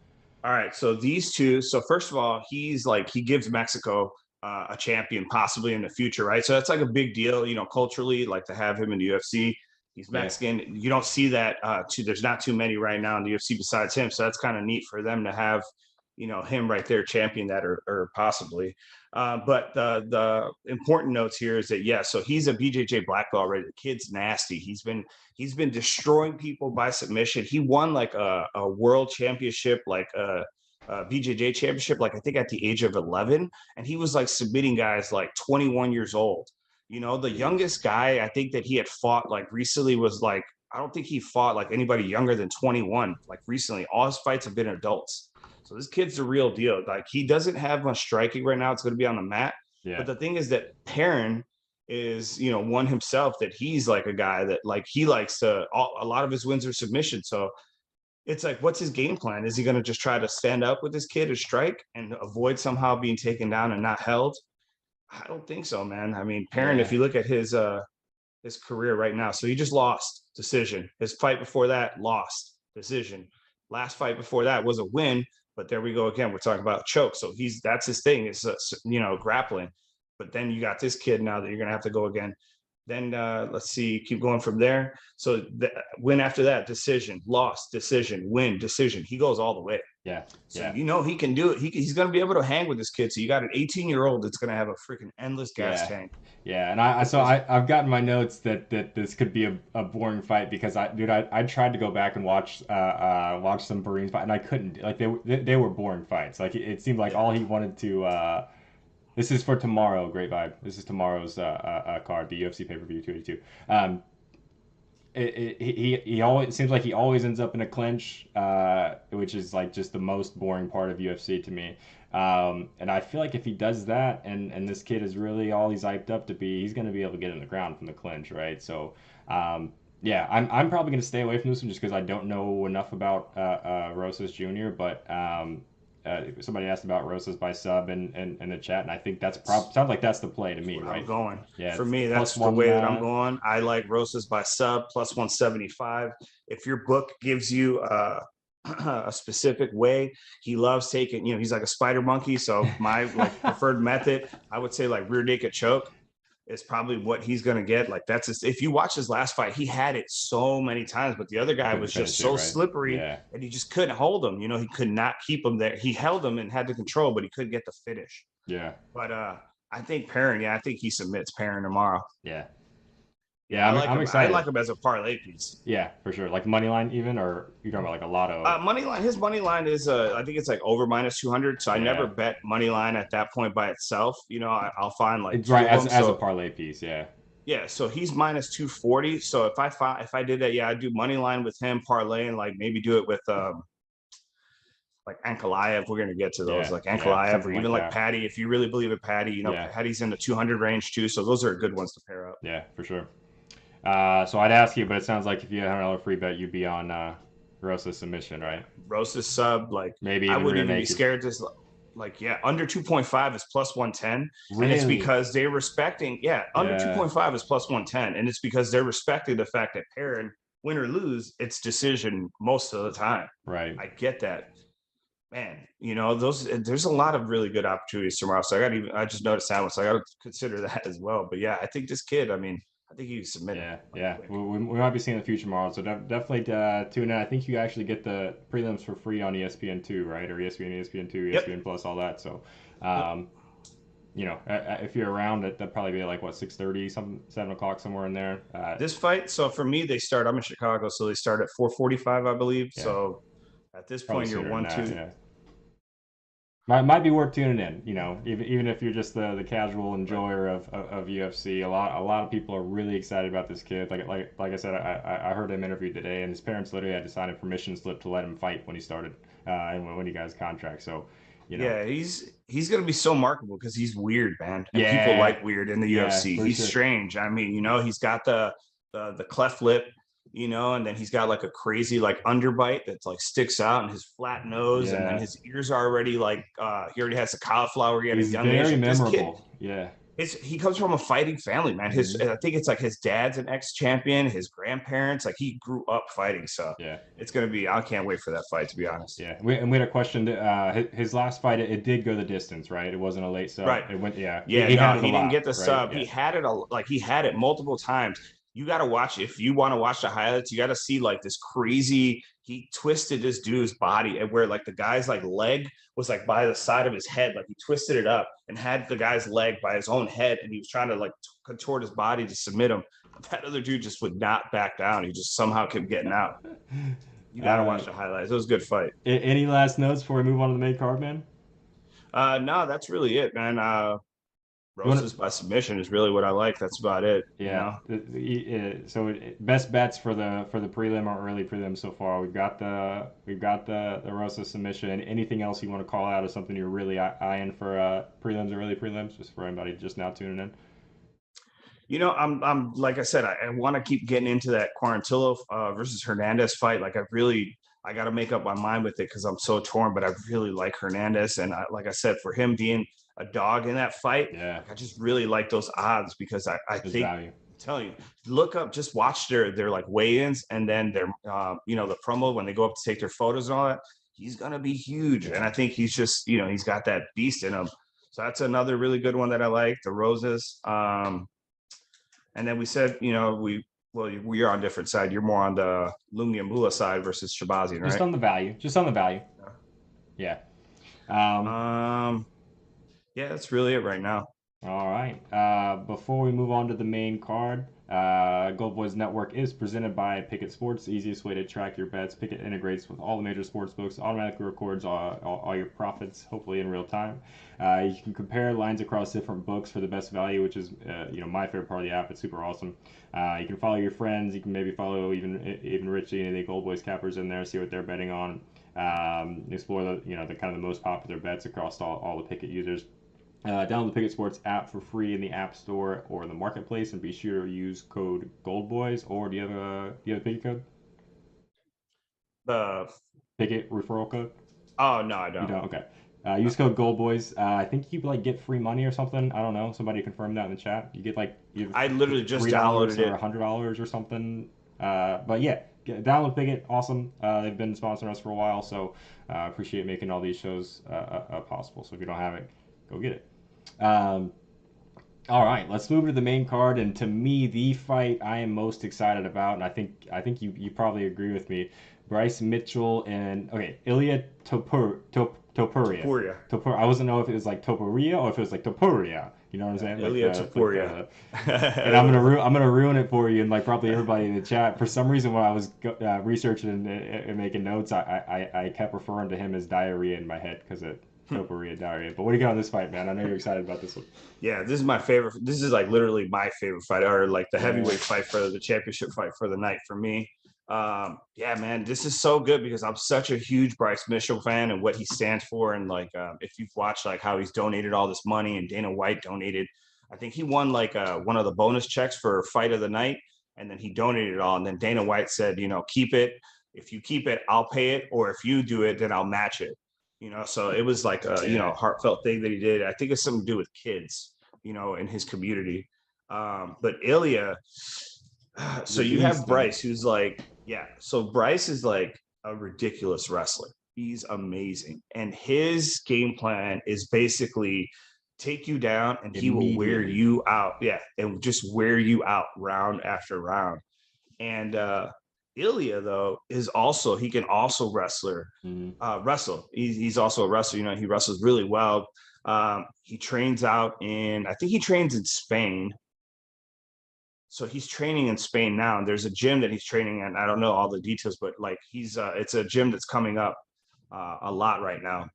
All right. So these two. So first of all, he gives Mexico a champion possibly in the future, right? So that's like a big deal, culturally, like to have him in the UFC. He's Yeah, Mexican. You don't see that too. There's not too many right now in the UFC besides him. So that's kind of neat for them to have, him right there, champion that or possibly. But the important notes here is that yeah, so he's a BJJ black belt already. The kid's nasty. He's been destroying people by submission. He won like a world championship, like a BJJ championship, like I think at the age of 11, and he was like submitting guys like 21 years old. The jeez. youngest guy I think that he had fought like recently was like I don't think he fought like anybody younger than 21. Like recently, all his fights have been adults. So this kid's the real deal. Like he doesn't have much striking right now. It's going to be on the mat. But Yeah, the thing is that Perrin is, one himself that he's like a guy that like he likes a lot of his wins are submission. So it's like, what's his game plan? Is he going to just try to stand up with this kid or strike and avoid somehow being taken down and not held? I don't think so, man. I mean, Perrin, if yeah. you look at his career right now, so he just lost decision. His fight before that lost decision. Last fight before that was a win, but there we go again. We're talking about choke. So that's his thing is grappling. But then you got this kid now that you're gonna have to go again. Then let's see, keep going from there. So win after that, decision, loss, decision, win, decision. He goes all the way. Yeah, So yeah, he can do it. He's going to be able to hang with this kid. So you got an 18-year-old that's going to have a freaking endless gas yeah, tank. yeah. And Because I've gotten my notes that this could be a boring fight because I tried to go back and watch some Marines fight and I couldn't. Like they were boring fights. Like it seemed like yeah, all he wanted to. This is for tomorrow. Great vibe. This is tomorrow's card, the UFC pay per view 282. He always, it seems like he always ends up in a clinch, which is like just the most boring part of UFC to me. And I feel like if he does that, and this kid is really all he's hyped up to be, he's going to be able to get in the ground from the clinch, right? So, yeah, I'm probably going to stay away from this one just because I don't know enough about Rosas Jr. But somebody asked about Rosas by sub in the chat, and I think that's that's sounds like that's the play to that's me, where I'm right? going. Yeah, For it's me, plus that's the one. way that I'm going. I like Rosas by sub plus 175. If your book gives you a specific way, he loves taking. He's like a spider monkey. So my like preferred method, I would say like rear naked choke is probably what he's going to get. Like if you watch his last fight, he had it so many times, but the other guy Couldn't was just finish it, so right? slippery Yeah. and he just couldn't hold him. He could not keep him there. He held him and had the control, but he couldn't get the finish. Yeah. But I think Perrin, yeah, I think he submits Perrin tomorrow. Yeah. Yeah, Yeah, I like I'm him. I excited. like him as a parlay piece. Yeah, for sure. Like money line even, or you're talking about like a lotto. Money line. His money line is I think it's like over minus 200. So I never Yeah. bet money line at that point by itself. I'll find like It's two right of them. as a So parlay piece, yeah. yeah, so he's minus 240. So if I did that, yeah, I'd do money line with him, parlay, and like maybe do it with like Ankalaev. We're gonna get to those, Yeah. like Yeah. Ankalaev, or Something like even like that. Patty. If you really believe in Patty, Yeah. Patty's in the 200 range too. So those are good ones to pair up. Yeah, for sure. So I'd ask you, but it sounds like if you had $100 free bet, you'd be on Rosa submission, Yeah, right? Rosa's sub, like Maybe I even wouldn't rear even be naked. scared. Just like yeah, under 2.5 is plus 110, and it's Really? because they're respecting. Yeah, under Yeah. 2.5 is plus 110, and it's because they're respecting the fact that Perrin, win or lose, it's decision most of the time. Right. I get that, man. Those there's a lot of really good opportunities tomorrow. So I just noticed that one, so I got to consider that as well. But yeah, I think this kid. I mean, I think he can submit him Yeah, like yeah. quick. We might be seeing the future tomorrow, so definitely tune in. I think you actually get the prelims for free on ESPN two, right? Or ESPN, ESPN two, Yep. ESPN Plus, all that. So, Yep. um, if you're around it, that'd probably be like what 6:30, some 7 o'clock, somewhere in there. This fight, so for me, they start. I'm in Chicago, so they start at 4:45, I believe. Yeah, So at this probably point, you're sooner than one, that. two. Yeah. Might be worth tuning in, even if you're just the casual Right. enjoyer of UFC. A lot of people are really excited about this kid. Like I said, I heard him interviewed today, and his parents literally had to sign a permission slip to let him fight when he started, and when he got his contract. So, you know, Yeah, he's gonna be so marketable because he's weird, man, and people yeah, like weird in the yeah, UFC. for He's sure. strange. I mean, he's got the cleft lip, and then he's got like a crazy like underbite that's like sticks out, and his flat nose, and then Yeah, his ears are already like he already has a cauliflower. He had a he's young age. very Like this kid, memorable. Yeah. he comes from a fighting family, man. His Hmm. I think it's like his dad's an ex-champion, his grandparents, like he grew up fighting. So Yeah. it's gonna be. I can't wait for that fight, to be honest. Yeah, we had a question. His last fight, it did go the distance, right? It wasn't a late sub. Right. It went, yeah. He, Yeah, he no, had it a he didn't get lot, the right? sub. Yeah, He had it multiple times. You got to watch if you want to watch the highlights. You got to see like this crazy. He twisted this dude's body, and where like the guy's like leg was like by the side of his head, like he twisted it up and had the guy's leg by his own head, and he was trying to like contort his body to submit him. That other dude just would not back down. He just somehow kept getting out. You got to Uh, watch the highlights. It was a good fight. any last notes before we move on to the main card, man? No, that's really it, man. You want Roses by submission is really what I like. That's about it. Yeah. So best bets for the prelim or early prelim so far. We've got the Rosa submission. Anything else you want to call out as something you're really eyeing for prelims or early prelims, just for anybody just now tuning in? I'm like I said, I want to keep getting into that Quarantillo versus Hernandez fight. I got to make up my mind with it because I'm so torn. But I really like Hernandez, and like I said, for him being a dog in that fight, Yeah, I just really like those odds because I there's think. value. I'm telling you, look up, just watch their like weigh-ins and then their the promo when they go up to take their photos and all that. He's gonna be huge, and Yeah. I think he's just he's got that beast in him. So that's another really good one that I like. The Roses. And then we said, we are on different side. You're more on the Lumniambula side versus Shabazian, Just right? on the value. Just on the value. Yeah. Um, Um, yeah, that's really it right now. All right. Before we move on to the main card, Gold Boys Network is presented by Pickett Sports, the easiest way to track your bets. Pickett integrates with all the major sports books, automatically records all your profits, hopefully in real time. You can compare lines across different books for the best value, which is my favorite part of the app. It's super awesome. You can follow your friends. You can maybe follow even Richie and the Gold Boys cappers in there, see what they're betting on. Explore the kind of the most popular bets across all the Pickett users. Download the Pickett Sports app for free in the App Store or the Marketplace, and be sure to use code GoldBoys. Or do you have a Pickett code? The Pickett referral code? Oh no, I You don't. don't? Okay. No. Use code GoldBoys. I think you get free money or something. I don't know. Somebody confirm that in the chat. You get like either I literally just $3 downloaded or it. $100 or something. But yeah, download Pickett. Awesome. They've been sponsoring us for a while, so appreciate making all these shows possible. So if you don't have it, go get it. Um, all right, let's move to the main card. And to me, the fight I am most excited about, and I think you probably agree with me, Bryce Mitchell and Ilya Topuria. Topuria. I wasn't know if it was like Topuria or if it was like Topuria. You know what I'm saying? Ilya Topuria. And I'm gonna ruin it for you and like probably everybody in the chat. For some reason, when I was researching and making notes, I kept referring to him as diarrhea in my head because it Topuria diarrhea. But what do you got on this fight, man? I know you're excited about this one. Yeah, this is my favorite. This is like literally my favorite fight, or like the Yeah. heavyweight fight for the championship fight for the night for me. Yeah, man, this is so good because I'm such a huge Bryce Mitchell fan and what he stands for. And like, if you've watched like how he's donated all this money and Dana White donated, I think he won like one of the bonus checks for fight of the night, and then he donated it all. And then Dana White said, keep it. If you keep it, I'll pay it, or if you do it, then I'll match it. So it was like a Yeah. heartfelt thing that he did. I think it's something to do with kids, in his community. But Ilya, so The you beast, have man. Bryce, who's like, yeah. So Bryce is like a ridiculous wrestler. He's amazing, and his game plan is basically take you down, and he will wear Immediately. you out. Yeah, and just wear you out round after round. And Ilya though is also he can also wrestle. Mhm. Wrestle. He's also a wrestler. He wrestles really well. He trains out I think he trains in Spain. So he's training in Spain now, and there's a gym that he's training in. I don't know all the details, but like it's a gym that's coming up a lot right now.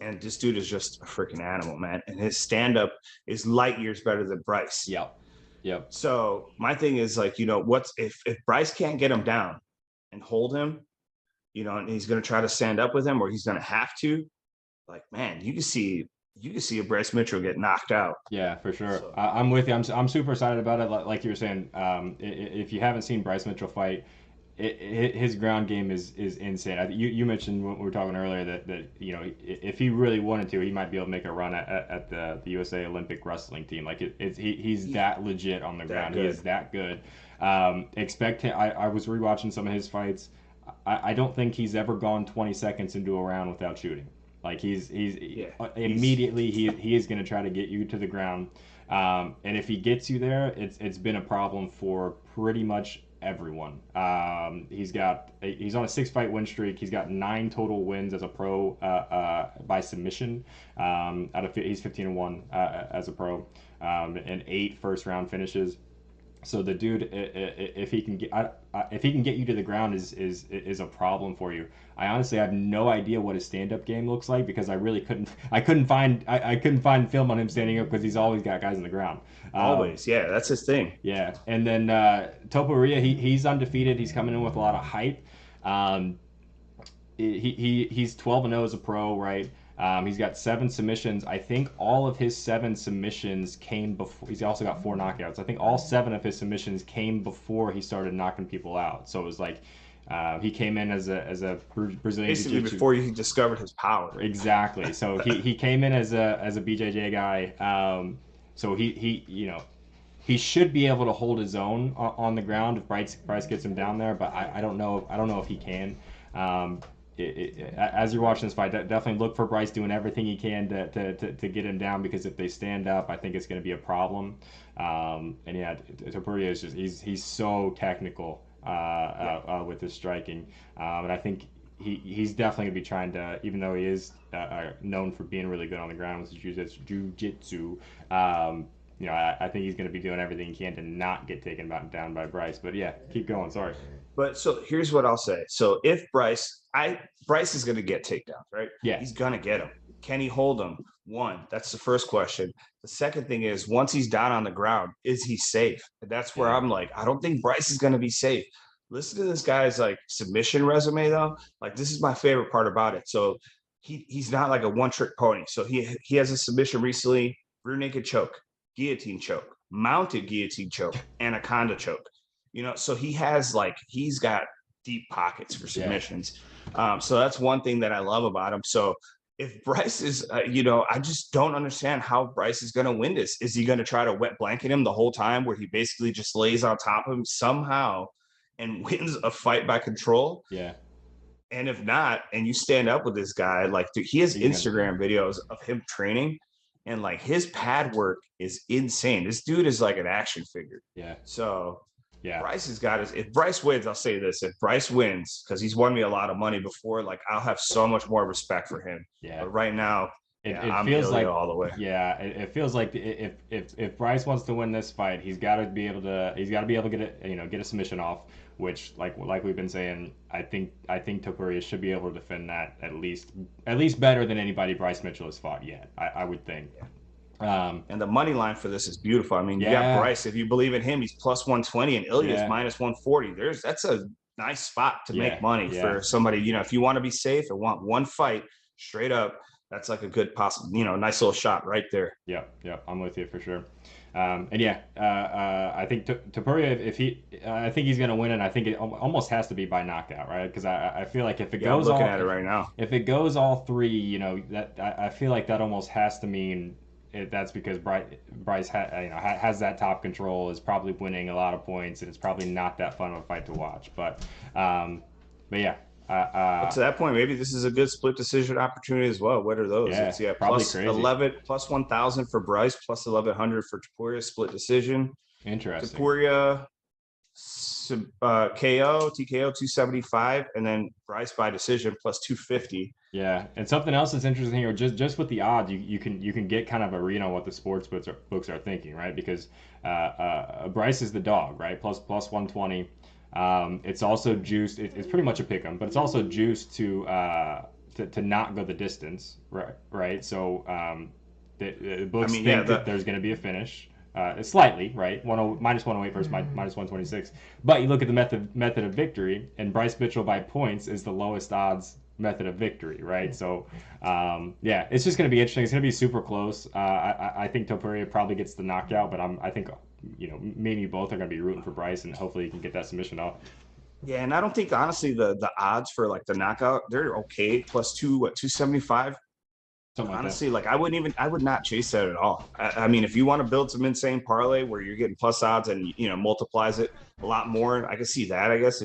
And this dude is just a freaking animal, man. And his stand up is light years better than Bryce. Yep. Yep. So my thing is like, what's if Bryce can't get him down and hold him, and he's going to try to stand up with him, or he's going to have to, like, man, you can see a Bryce Mitchell get knocked out. Yeah, for sure. So, I'm with you. I'm super excited about it. Like you were saying, if you haven't seen Bryce Mitchell fight, his ground game is insane. You mentioned when we were talking earlier that if he really wanted to, he might be able to make a run at the USA Olympic wrestling team. Like he's that legit on the ground. Good. He is that good. Expect him. I was rewatching some of his fights. I don't think he's ever gone 20 seconds into a round without shooting. Like immediately he is going to try to get you to the ground, and if he gets you there, it's been a problem for pretty much everyone. He's on a 6-fight win streak. He's got 9 total wins as a pro by submission. He's 15-1 as a pro, and 8 first-round finishes. So the dude, if he can get you to the ground, is a problem for you. I honestly have no idea what his stand-up game looks like, because I couldn't find film on him standing up, because he's always got guys on the ground. Always, yeah, that's his thing. Yeah, and then Topuria, he's undefeated. He's coming in with a lot of hype. He's 12-0 as a pro, right? He's got 7 submissions. I think all of his 7 submissions came before. He's also got 4 knockouts. I think all 7 of his submissions came before he started knocking people out. So it was like he came in as a Brazilian basically jiu-jitsu. Before he discovered his power. Exactly. So he came in as a BJJ guy. So he should be able to hold his own on the ground if Bryce gets him down there. But I don't know if he can. As you're watching this fight, definitely look for Bryce doing everything he can to get him down, because if they stand up, I think it's going to be a problem. And yeah, Topuria is just he's so technical with his striking, and I think he's definitely going to be trying to, even though he is known for being really good on the ground with his jiu-jitsu. I think he's going to be doing everything he can to not get taken down by Bryce. But yeah, keep going. Sorry. But so here's what I'll say. So if Bryce is going to get takedowns, right? Yeah. He's going to get them. Can he hold them? One, that's the first question. The second thing is, once he's down on the ground, is he safe? And that's where I'm like, I don't think Bryce is going to be safe. Listen to this guy's like submission resume though. Like, this is my favorite part about it. So he's not like a one-trick pony. So he has a submission recently: rear naked choke, guillotine choke, mounted guillotine choke, anaconda choke. So he's got deep pockets for submissions. Yeah. So that's one thing that I love about him. So if Bryce is, I just don't understand how Bryce is going to win this. Is he going to try to wet blanket him the whole time, where he basically just lays on top of him somehow and wins a fight by control? Yeah. And if not, and you stand up with this guy, like, dude, he has Instagram videos of him training, and like his pad work is insane. This dude is like an action figure. Yeah. So yeah, Bryce has got his. If Bryce wins, I'll say this: if Bryce wins, because he's won me a lot of money before, like, I'll have so much more respect for him. Yeah. But right now, it I'm feels like all the way. Yeah, it feels like if Bryce wants to win this fight, he's got to be able to get a submission off. Which, like we've been saying, I think Topuria should be able to defend that at least better than anybody Bryce Mitchell has fought yet. I would think. Yeah. And the money line for this is beautiful. I mean, you got Bryce. If you believe in him, he's plus 120, and Ilya's minus 140. That's a nice spot to make money for somebody. If you want to be safe and want one fight straight up, that's like a good possible, nice little shot right there. Yeah, I'm with you for sure. I think Topuria, I think he's going to win, and I think it almost has to be by knockout, right? Because I feel like if it goes, I'm looking at it right now. If it goes all 3, that I feel like that almost has to mean that's because Bryce has that top control, is probably winning a lot of points, and it's probably not that fun of a fight to watch. But yeah. But to that point, maybe this is a good split decision opportunity as well. What are those? Yeah, plus crazy. 11, plus 1,000 for Bryce, plus 1,100 for Topuria, split decision. Interesting. Topuria, KO, TKO 275, and then Bryce by decision plus 250. Yeah, and something else that's interesting here, just with the odds, you can get kind of a read on what the sports books are thinking, right? Because Bryce is the dog, right? Plus 120. It's also juiced. It's pretty much a pick 'em, but it's also juiced to not go the distance, right? Right. So the I books mean, yeah, think that there's going to be a finish. Slightly, right? Minus 108 versus minus 126. But you look at the method of victory, and Bryce Mitchell by points is the lowest odds method of victory, right? So, yeah, it's just going to be interesting. It's going to be super close. I think Topuria probably gets the knockout, but I think me and you both are going to be rooting for Bryce, and hopefully he can get that submission off. yeah, and I don't think honestly the odds for like the knockout they're okay. Plus 275. Something like that. Honestly, like I would not chase that at all. I mean, if you want to build some insane parlay where you're getting plus odds and multiplies it a lot more, I can see that. I guess.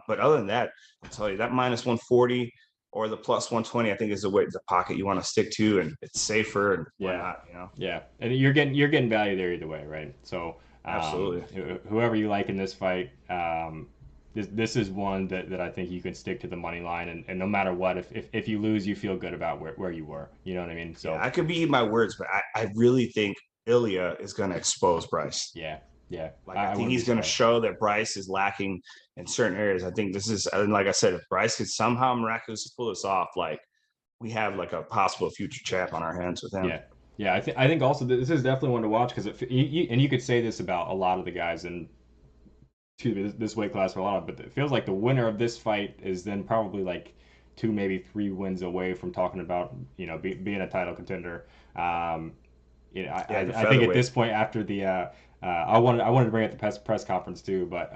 But other than that, I'll tell you that minus 140 or the plus 120, I think is the pocket you want to stick to, and it's safer and Yeah, whatnot. yeah, and you're getting value there either way, right? So, Absolutely. whoever you like in this fight, this is one that I think you can stick to the money line, and no matter what, if you lose, you feel good about where you were. You know what I mean? Yeah, So, I could be eating my words, but I really think Ilya is going to expose Bryce. yeah, yeah, Like I I think wouldn't be he's going to surprised. show that Bryce is lacking in certain areas. I think this is, and like I said, if Bryce could somehow miraculously pull this off, like we have like a possible future champ on our hands with him. Yeah, yeah. I think also this is definitely one to watch because and you could say this about a lot of the guys in this weight class for a lot of, but it feels like the winner of this fight is then probably like two, maybe three wins away from talking about being a title contender. Um, Yeah, the I think at featherweight. this point after the I wanted to bring up the press conference too, but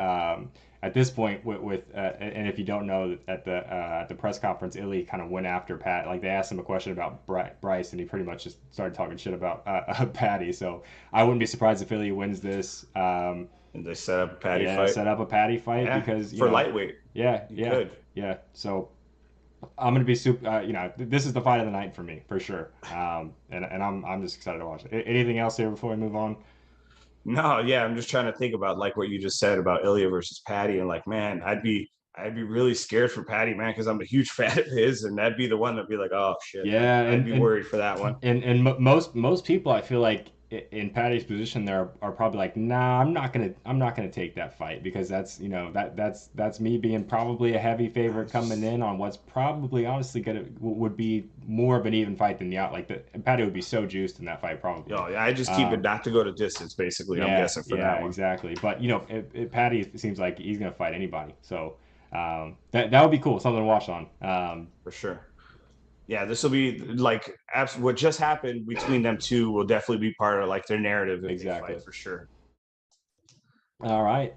at this point and if you don't know at the press conference, Illy kind of went after Pat. Like they asked him a question about Bryce, and he pretty much just started talking shit about Patty. So I wouldn't be surprised if Illy wins this. And they set up a Patty Yeah, fight. set up a Patty fight Yeah, because for lightweight, yeah, you yeah, could. yeah. So I'm gonna be super. This is the fight of the night for me for sure. And I'm just excited to watch it. Anything else here before we move on? No, yeah, I'm just trying to think about like what you just said about Ilya versus Patty, and like, man, I'd be really scared for Patty, man, because I'm a huge fan of his, and that'd be the one that'd be like, oh shit, Yeah, I'd and be and worried for that one. most people I feel like in Patty's position there are probably like, nah, I'm not gonna take that fight because that's me being probably a heavy I favorite coming just, in on what's probably honestly gonna would be more of an even fight than the out like the Patty would be so juiced in that fight probably. yo, I just keep it Um, not to go to distance, basically. I'm yeah, guessing for yeah, that one exactly. But Patty seems like he's gonna fight anybody, so that would be cool, something to watch on. for sure. Yeah, this will be like what just happened between them two will definitely be part of like their narrative if they Exactly. fight for sure. All right.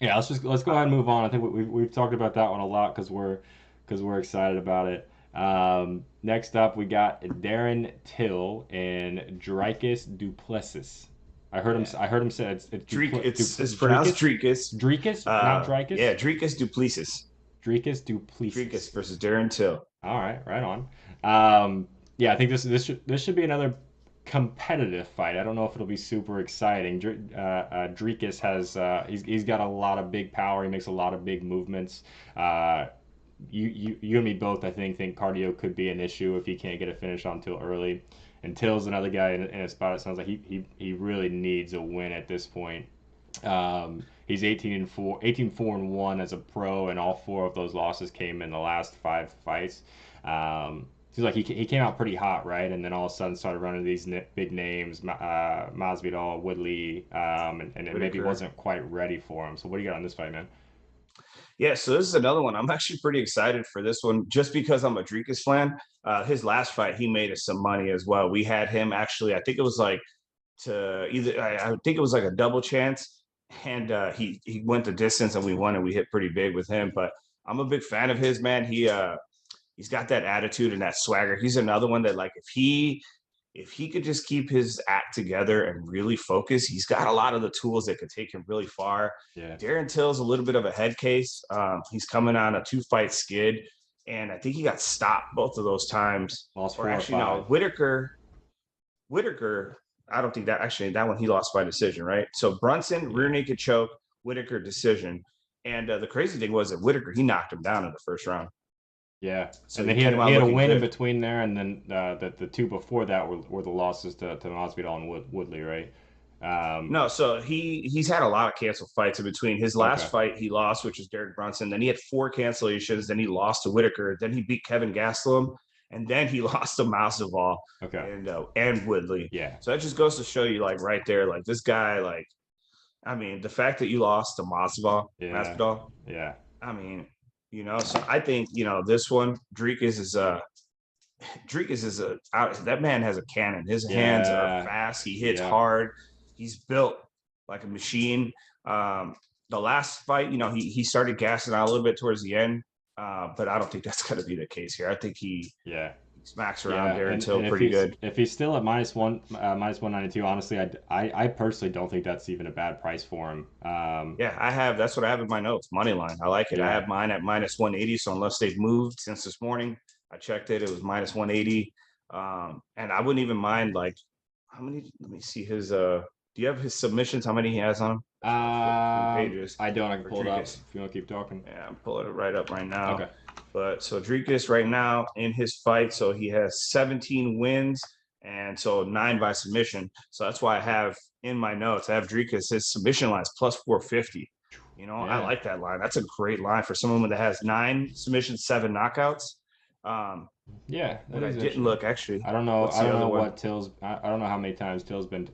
Yeah, let's go ahead and move on. I think we've talked about that one a lot because we're excited about it. Next up, we got Darren Till and Dricus Duplessis. Yeah, I heard him say it's It's pronounced Dricus. Dricus, not Yeah, Dricus. Dricus Duplessis. Dricus Duplessis. Dricus versus Darren Till. All right, right on. Yeah, I think this should be another competitive fight. I don't know if it'll be super exciting. Dricus has he's got a lot of big power. He makes a lot of big movements. Uh, you and me both, I think cardio could be an issue if he can't get a finish on Till early. And Till's another guy in a spot. It sounds like he really needs a win at this point. He's 18-4, 18-4-1 as a pro, and all four of those losses came in the last five fights. Seems like he came out pretty hot, right? And then all of a sudden started running these big names, Masvidal, Woodley, and it maybe Whitaker. wasn't quite ready for him. So what do you got on this fight, man? Yeah, so this is another one. I'm actually pretty excited for this one just because I'm a Dricus fan. His last fight, he made us some money as well. We had him actually, I think it was like I think it was like a double chance, and he went the distance and we won and we hit pretty big with him. But I'm a big fan of his, man. He's got that attitude and that swagger. He's another one that like if he could just keep his act together and really focus, he's got a lot of the tools that could take him really far. Yeah, Darren Till's a little bit of a head case. He's coming on a 2-fight skid, and I think he got stopped both of those times. lost Or four or actually, no, five. Whitaker I don't think that actually that one he lost by decision, right? So Brunson rear Yeah. naked choke, Whitaker decision, and the crazy thing was that Whitaker he knocked him down in the first round, Yeah, so and he then came he out had a looking win in good. between there, and then the two before that were the losses to Masvidal and Woodley, right? No, so he's had a lot of canceled fights in between. His last Okay, fight he lost, which was Derek Brunson. Then he had 4 cancellations. Then he lost to Whitaker. Then he beat Kevin Gastelum, and then he lost to Masvidal okay, and Woodley. yeah, So that just goes to show you, like right there, like this guy, like I mean, the fact that you lost to yeah, Masvidal, yeah, I mean, so I think this one, Dricus is that man has a cannon. His hands are yeah, fast. He hits yeah. hard. He's built like a machine. The last fight, he started gassing out a little bit towards the end, but I don't think that's going to be the case here. I think he Yeah. smacks around Yeah, Darren and, Till and pretty good. if he's still at minus 192, honestly, I personally don't think that's even a bad price for him. Yeah, I have. That's what I have in my notes. Money line. I like it. I Yeah, have mine at minus 180. So unless they've moved since this morning, I checked it. It was minus 180. And I wouldn't even mind like how many. Let me see his. Do you have his submissions? How many he has on him? I just want to flip between pages I don't. I can for pull it up Dricus. if you want to keep talking. Yeah, I'm pulling it right up right now. Okay. But so Dricus right now in his fight, so he has 17 wins and so 9 by submission. So that's why I have in my notes, I have Dricus, his submission line is plus 450. I Yeah, like that line. That's a great line for someone that has 9 submissions, 7 knockouts. Um, yeah, that what I is didn't interesting. look actually, I don't know. what's I the don't other know one? what Till's. I don't know how many times Till's been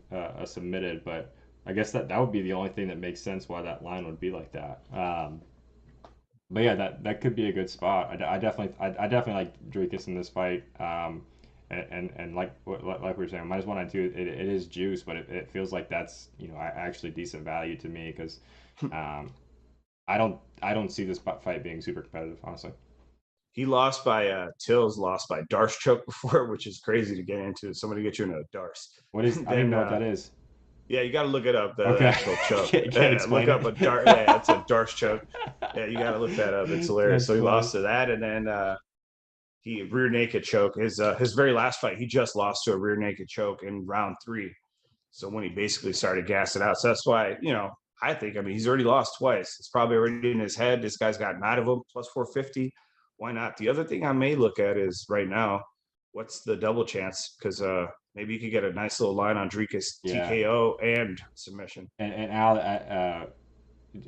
submitted, but I guess that would be the only thing that makes sense why that line would be like that. But yeah, that could be a good spot. I definitely like Drakus in this fight. And like we were saying, minus 192, it is juice, but it feels like that's actually decent value to me because um, I don't see this fight being super competitive, honestly. He lost by Till's lost by Darce choke before, which is crazy to get into. Somebody get you into a Darce. What is? And I don't even then know what that is. yeah, you got to look it up. The Okay, actual choke. can't explain Look up a it. dart. Yeah, it's a Darce choke. Yeah, you got to look that up. It's hilarious. That's So he funny. lost to that, and then he rear naked choke. His very last fight, he just lost to a rear naked choke in round 3. So when he basically started gassing out, so that's why I think he's already lost twice. It's probably already in his head. This guy's got 9 of them plus 450. Why not? The other thing I may look at is right now, what's the double chance? Because maybe you could get a nice little line on Dricus Yeah, TKO and submission. and Al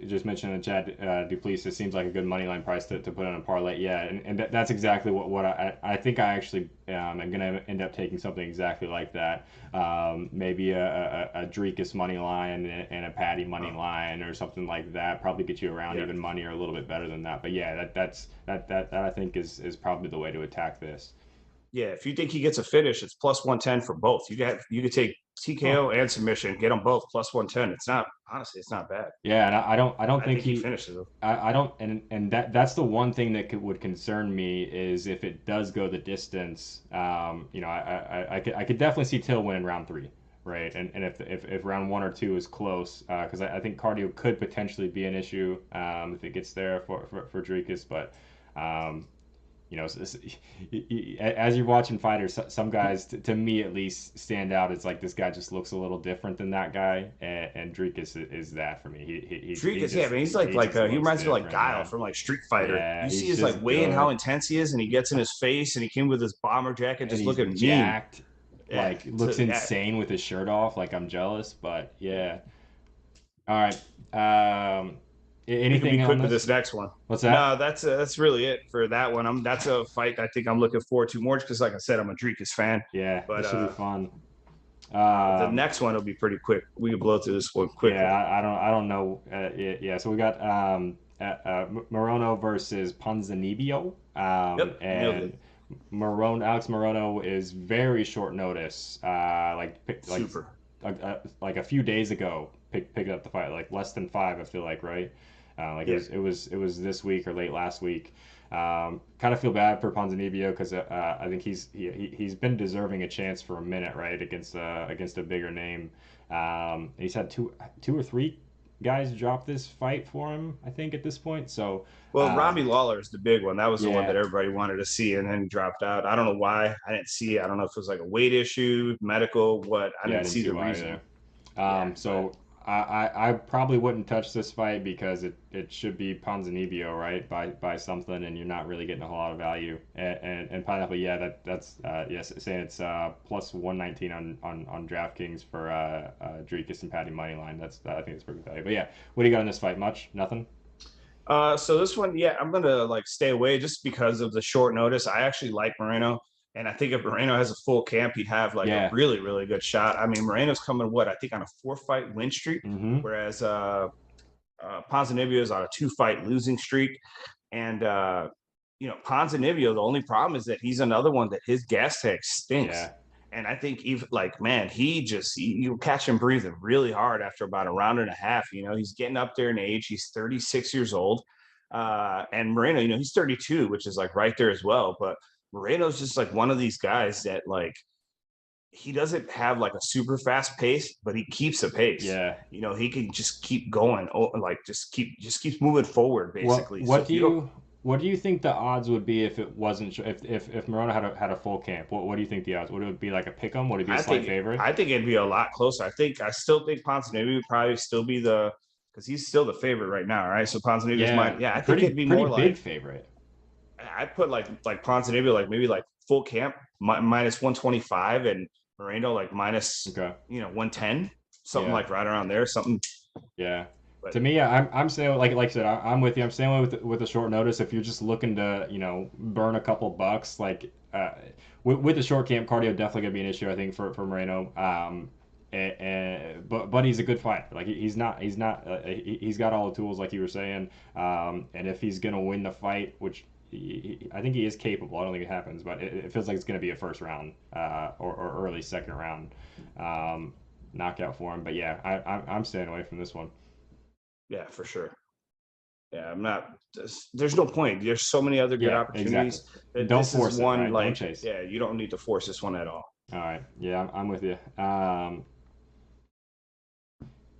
just mentioned in the chat, Duplessis seems like a good money line price to put on a parlay. Yeah, and that's exactly what I think I actually am going to end up taking something exactly like that. Maybe a Drekus money line and a Patty money Oh, line or something like that. Probably get you around yeah. even money or a little bit better than that. But yeah, that I think is probably the way to attack this. Yeah, if you think he gets a finish, it's plus 110 for both. You could take Oh, TKO and submission, get them both plus 110. It's not honestly, it's not bad. yeah, and I don't I think think he he finishes them. I don't and that's the one thing that would concern me is if it does go the distance. I could definitely see Till win in round 3, right? And if round 1 or 2 is close, because I think cardio could potentially be an issue if it gets there for Dricus, but um, as you're watching fighters, some guys, to me at least, stand out. It's like this guy just looks a little different than that guy, and Dricus is that for me. He Dricus, yeah, just man, he's like he just he looks reminds me of like different, Guile man. from like Street Fighter. Yeah, You see he's his like just way and how good, intense he is, and he gets in his face, and he came with his bomber jacket, and just he's looking mean. jacked, Yeah, like so looks yeah, insane with his shirt off. Like I'm jealous, but yeah. yeah. All right. We can be Anything on quick with this? this next one. What's No, that? that's really it for that one. That's a fight I think I'm looking forward to more because, like I said, I'm a Dricus fan. Yeah, But this should be fun. the Um, next one will be pretty quick. We can blow through this one Yeah, quickly. I don't know. Yeah, so we got Morono versus Ponzinibbio, Yep, nailed it. and Alex Morono is very short notice. Super. Like a few days ago, picked up the fight, like less than 5, I feel like, right? Like Yeah. it was this week or late last week. Kind of feel bad for Ponzinibbio because I think he's been deserving a chance for a minute, right, against a bigger name. He's had two or three guys drop this fight for him, I think, at this point. So, Well, Robbie Lawler is the big one. That was the one that yeah, everybody wanted to see, and then he dropped out. I don't know why. I didn't see it. I don't know if it was like a weight issue, medical, what. I yeah, I didn't didn't see see the why reason. either. Yeah, but So I probably wouldn't touch this fight because it should be Ponzinibbio, right? By something, and you're not really getting a whole lot of value. And Pineapple, yeah, that's yes, saying it's plus 119 on DraftKings for Dricus and Patty money line. I think it's pretty good value. But yeah, what do you got in this fight? Much? Nothing? so this one, yeah, I'm gonna like stay away just because of the short notice. I actually like Moreno, and I think if Moreno has a full camp, he'd have like a Yeah. really, really good shot. I mean, Moreno's coming what I think on a 4-fight win streak, Mm-hmm. whereas Ponzinibbio is on a 2-fight losing streak. And Ponzinibbio, the only problem is that he's another one that his gas tank stinks. Yeah. And I think even like, man, you catch him breathing really hard after about a round and a half. He's getting up there in age. He's 36 years old. And Moreno, he's 32, which is like right there as well. But Moreno's just like one of these guys that like he doesn't have like a super fast pace, but he keeps a pace. Yeah. He can just keep going, like just keeps moving forward What basically. So what if do you don't, you what do you think the odds would be if it wasn't if Moreno had a full camp? What do you think the odds? Would it be like a pick 'em? Would it be a I slight think favorite? I think it'd be a lot closer. I still think Ponzinibbio would probably still be because he's still the favorite right now, right? So Ponzinibbio's Yeah, mine. Yeah, I think it'd be pretty more like big favorite. I'd put like Ponzinibbio like maybe like full camp minus 125 and Moreno like minus Okay. 110, something Yeah. like right around there, something. Yeah. But To me, I'm saying like I said, I'm with you. I'm staying away with a short notice. If you're just looking to burn a couple bucks, like with the short camp, cardio definitely gonna be an issue. I think for Moreno. But he's a good fighter. Like he's got all the tools like you were saying. And if he's gonna win the fight, which I think he is capable. I don't think it happens, but it feels like it's gonna be a first round or early second round knockout for him. But yeah, I'm staying away from this one. yeah, for sure. Yeah, I'm not. There's no point. There's so many other good Yeah, exactly. opportunities that Don't this is force it, one right? Don't like, chase. yeah, you don't need to force this one at all. All right. Yeah, I'm with you.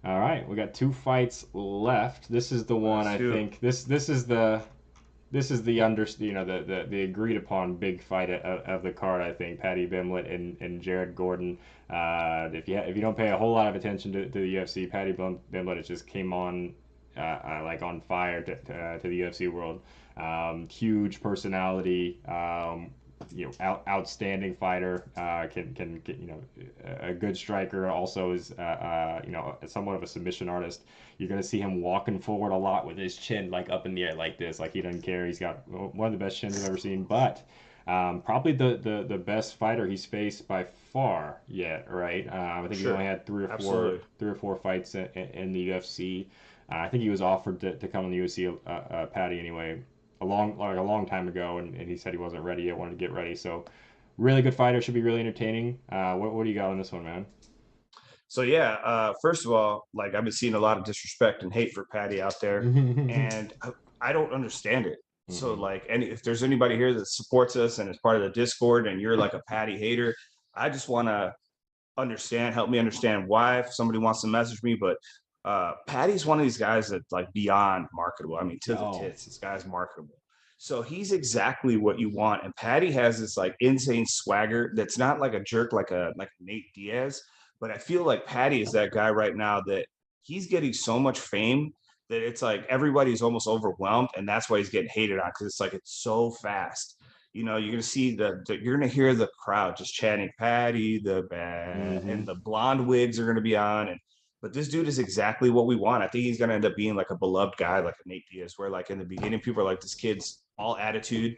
All right, we got two fights left. This is the one Let's I do. think this is the the agreed upon big fight of the card. I think Paddy Bimlett and Jared Gordon. If you don't pay a whole lot of attention to the UFC, Paddy Bimlett it just came on like on fire to the UFC world. Huge personality. Outstanding fighter. Can a good striker. Also is somewhat of a submission artist. You're gonna see him walking forward a lot with his chin like up in the air like this. Like he doesn't care. He's got one of the best chins I've ever seen. But probably the best fighter he's faced by far yet. Right. I think he Sure, only had absolutely. three or four fights in the UFC. I think he was offered to come in the UFC, Patty anyway, a long time ago, and he said he wasn't ready yet, wanted to get ready. So, really good fighter, should be really entertaining. What do you got on this one, man? So yeah, first of all, like I've been seeing a lot of disrespect and hate for Patty out there, and I don't understand it. So Mm-mm. like, and if there's anybody here that supports us and is part of the Discord, and you're like a Patty hater, I just want to help me understand why. If somebody wants to message me, but Patty's one of these guys that's like beyond marketable. I mean, to the Oh, tits, this guy's marketable. So he's exactly what you want. And Patty has this like insane swagger that's not like a jerk like a Nate Diaz, but I feel like Patty is that guy right now that he's getting so much fame that it's like everybody's almost overwhelmed, and that's why he's getting hated on because it's so fast. You're gonna see you're gonna hear the crowd just chanting Patty the bad, mm-hmm. and the blonde wigs are gonna be on, and but this dude is exactly what we want. I think he's gonna end up being like a beloved guy, like a Nate Diaz, where like in the beginning people are like, this kid's all attitude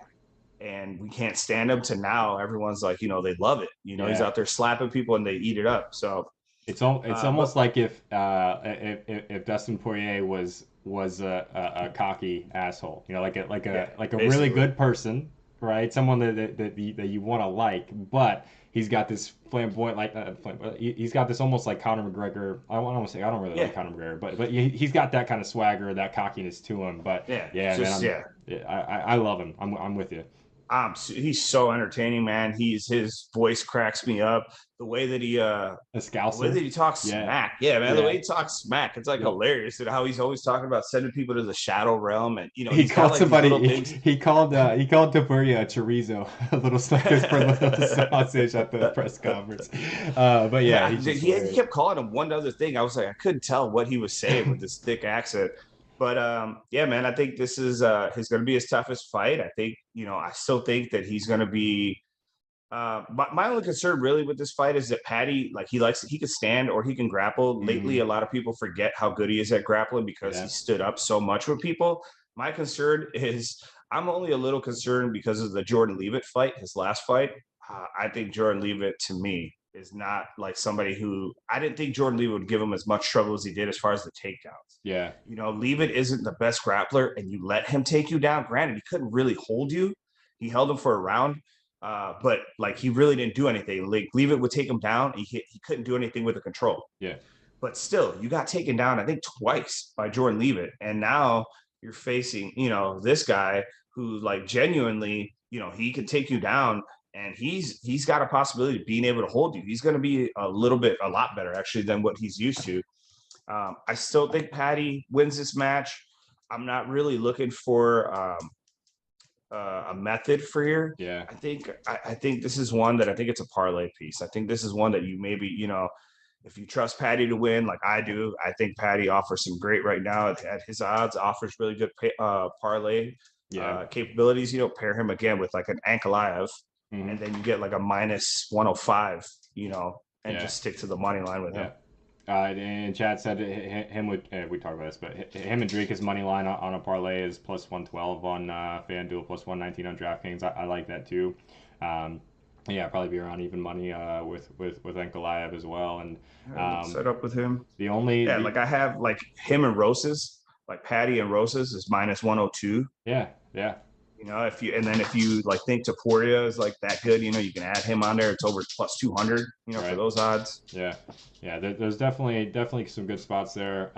and we can't stand him. To now, everyone's like, they love it. He's Yeah. out there slapping people and they eat it up. So, It's but almost like if Dustin Poirier was a cocky asshole, yeah, like a really basically, good person, right? Someone that you want to like, but he's got this flamboyant he's got this almost like Conor McGregor. I want to say I don't really yeah, like Conor McGregor, but he's got that kind of swagger, that cockiness to him. But yeah, yeah, just man, yeah. I love him. I'm with you. He's so entertaining, man. His voice cracks me up. The way that he A the way that Scouser. he talks Yeah. smack, yeah, man. The way Yeah. he talks smack, it's like Yep. hilarious. And how he's always talking about sending people to the shadow realm, and He he's got called like these somebody. little things. He called Tapuria a chorizo, a little for a little sausage at the press conference. But yeah, he's just He hilarious. kept calling him one other thing. I was like, I couldn't tell what he was saying with this thick accent. But yeah, man, I think this is going to be his toughest fight. I think I still think that he's going to be. My only concern really with this fight is that Patty, like he can stand or he can grapple. Lately, Hmm. a lot of people forget how good he is at grappling because he Yeah. stood up so much with people. My concern is I'm only a little concerned because of the Jordan Leavitt fight, his last fight. I think Jordan Leavitt to me is not like somebody who I didn't think Jordan Leavitt would give him as much trouble as he did as far as the takedowns. Yeah. Leavitt isn't the best grappler, and you let him take you down. Granted, he couldn't really hold you. He held him for a round, but like he really didn't do anything. Like Leavitt would take him down. He couldn't do anything with the control. Yeah. But still, you got taken down, I think, twice by Jordan Leavitt. And now you're facing, this guy who like genuinely, he can take you down and he's got a possibility of being able to hold you. He's going to be a lot better actually than what he's used to. I still think Patty wins this match. I'm not really looking for a method for here. Yeah. I think this is one that I think it's a parlay piece. I think this is one that you maybe if you trust Patty to win, like I do, I think Patty offers some great right now at his odds. Offers really good parlay Yeah. capabilities. Pair him again with like an Ankalaev, Hmm. and then you get like a minus 105. And Yeah. just stick to the money line with him. Yeah. And Chad said him with we talked about this, but him and Drake, his money line on a parlay is plus 112 on FanDuel, plus 119 on DraftKings. I like that too. Um, yeah, probably be around even money with Ankalaev as well. And um, Set up with him. the only Yeah, like I have like him and Rosas, like Patty and Rosas is minus 102. yeah, yeah. If you like think Taporia is like that good, you can add him on there. It's over plus 200, for Right. those odds. Yeah, yeah. There's definitely some good spots there.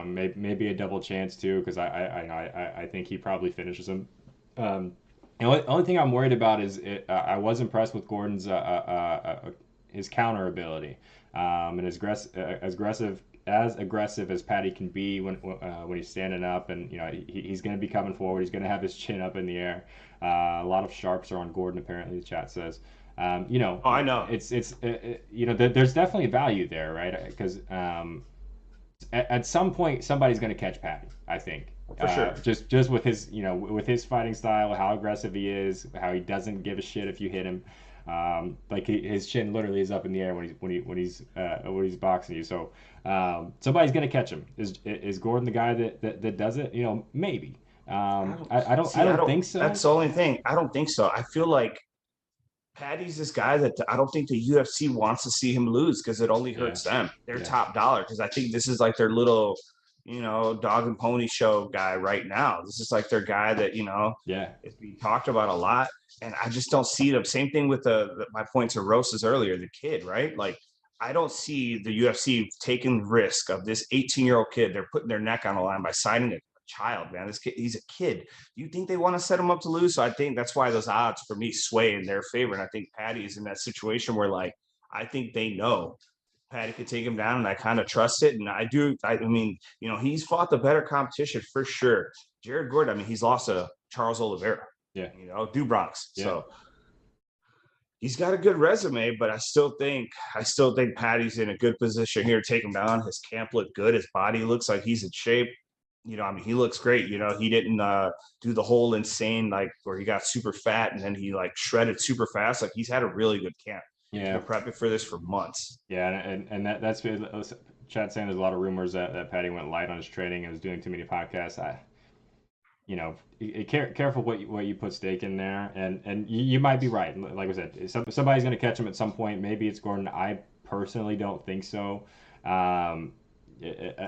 Maybe a double chance too, because I think he probably finishes him. Um, the only thing I'm worried about is I was impressed with Gordon's his counter ability, and as aggressive as Patty can be when he's standing up, and he's going to be coming forward. He's going to have his chin up in the air. A lot of sharps are on Gordon apparently. The chat says. Oh, I know. There's definitely value there, right? Because at some point somebody's going to catch Patty. I think For sure. just with his fighting style, how aggressive he is, how he doesn't give a shit if you hit him. Like his chin literally is up in the air when he's boxing you. So somebody's going to catch him. Is Gordon the guy that does it? Maybe. I don't think so. That's the only thing. I don't think so. I feel like Patty's this guy that I don't think the UFC wants to see him lose because it only Yeah. hurts them. They're Yeah. top dollar because I think this is like their little, dog and pony show guy right now. This is like their guy that Yeah. is being talked about a lot, and I just don't see them. Same thing with my point to Rosas earlier, the kid, right? Like I don't see the UFC taking the risk of this 18-year-old kid. They're putting their neck on the line by signing a child, man. This kid, he's a kid. Do you think they want to set him up to lose? So I think that's why those odds for me sway in their favor. And I think Patty is in that situation where, like, I think they know Patty could take him down, and I kind of trust it. And I do. I mean, he's fought the better competition for sure. Jared Gordon, I mean, he's lost to Charles Oliveira. Yeah. Du Bronx. Yeah. So he's got a good resume, but I still think Patty's in a good position here to take him down. His camp looked good. His body looks like he's in shape. I mean, he looks great. He didn't do the whole insane, like where he got super fat and then he like shredded super fast. Like he's had a really good camp. Yeah. He's been prepping for this for months. Yeah, and that's Chad saying there's a lot of rumors that Patty went light on his training and was doing too many podcasts. Careful what you put stake in there, and you might be right. Like I said, somebody's going to catch him at some point. Maybe it's Gordon. I personally don't think so.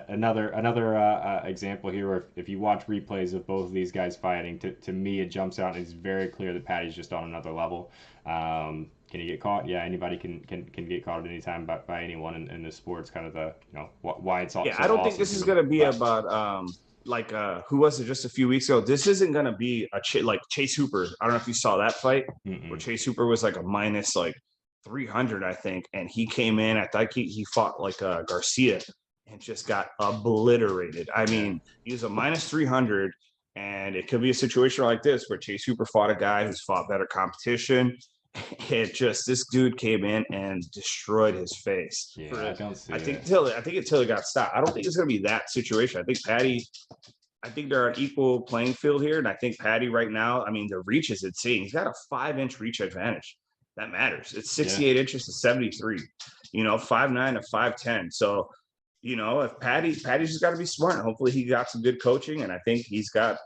Another example here, if you watch replays of both of these guys fighting, to me it jumps out and it's very clear that Patty's just on another level. Can he get caught? Yeah, anybody can get caught at any time by anyone in this sport. It's kind of the why it's all. Yeah, so I don't awesome think this is to me. going to be about like who was it just a few weeks ago? This isn't gonna be like Chase Hooper. I don't know if you saw that fight where Mm-mm. Chase Hooper was like a minus like 300, I think, and he came in. I think he fought like Garcia and just got obliterated. I Yeah. mean, he was a minus 300, and it could be a situation like this where Chase Hooper fought a guy who's fought better competition. It just this dude came in and destroyed his face. Yeah, I don't see I think it. until it got stopped. I don't think it's gonna be that situation. I think they're on equal playing field here. And I think Patty right now, I mean, the reach is insane. He's got a 5-inch reach advantage. That matters. It's Yeah. 68 inches to 73, 5'9" to 5'10". So, if Patty's just got to be smart. And hopefully he got some good coaching. And I think he's got,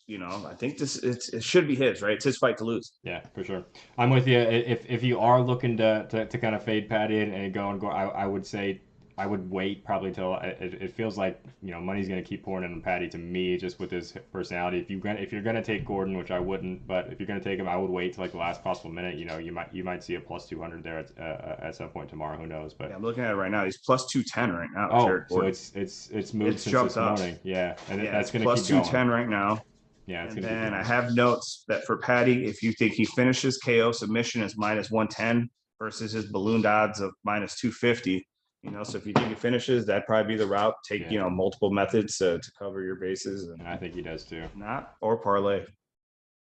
I think it should be his, right? It's his fight to lose. Yeah, for sure. I'm with you. If you are looking to kind of fade Patty and go, I would say I would wait probably till it feels like money's going to keep pouring in on Patty to me just with his personality. If you're gonna take Gordon, which I wouldn't, but if you're gonna take him, I would wait till like the last possible minute. You might see a plus 200 there at some point tomorrow. Who knows? But yeah, I'm looking at it right now. He's plus 210 right now. oh, so it's moved it's since jumped this up. morning. Yeah, and Yeah, that's going to plus keep going. 210 right now. Yeah, it's and going to then keep I going. have notes that for Patty, if you think he finishes KO submission is minus 110 versus his balloon odds of minus 250. So if you think he finishes, that'd probably be the route. Take multiple methods to cover your bases. And I think he does too. Not or parlay.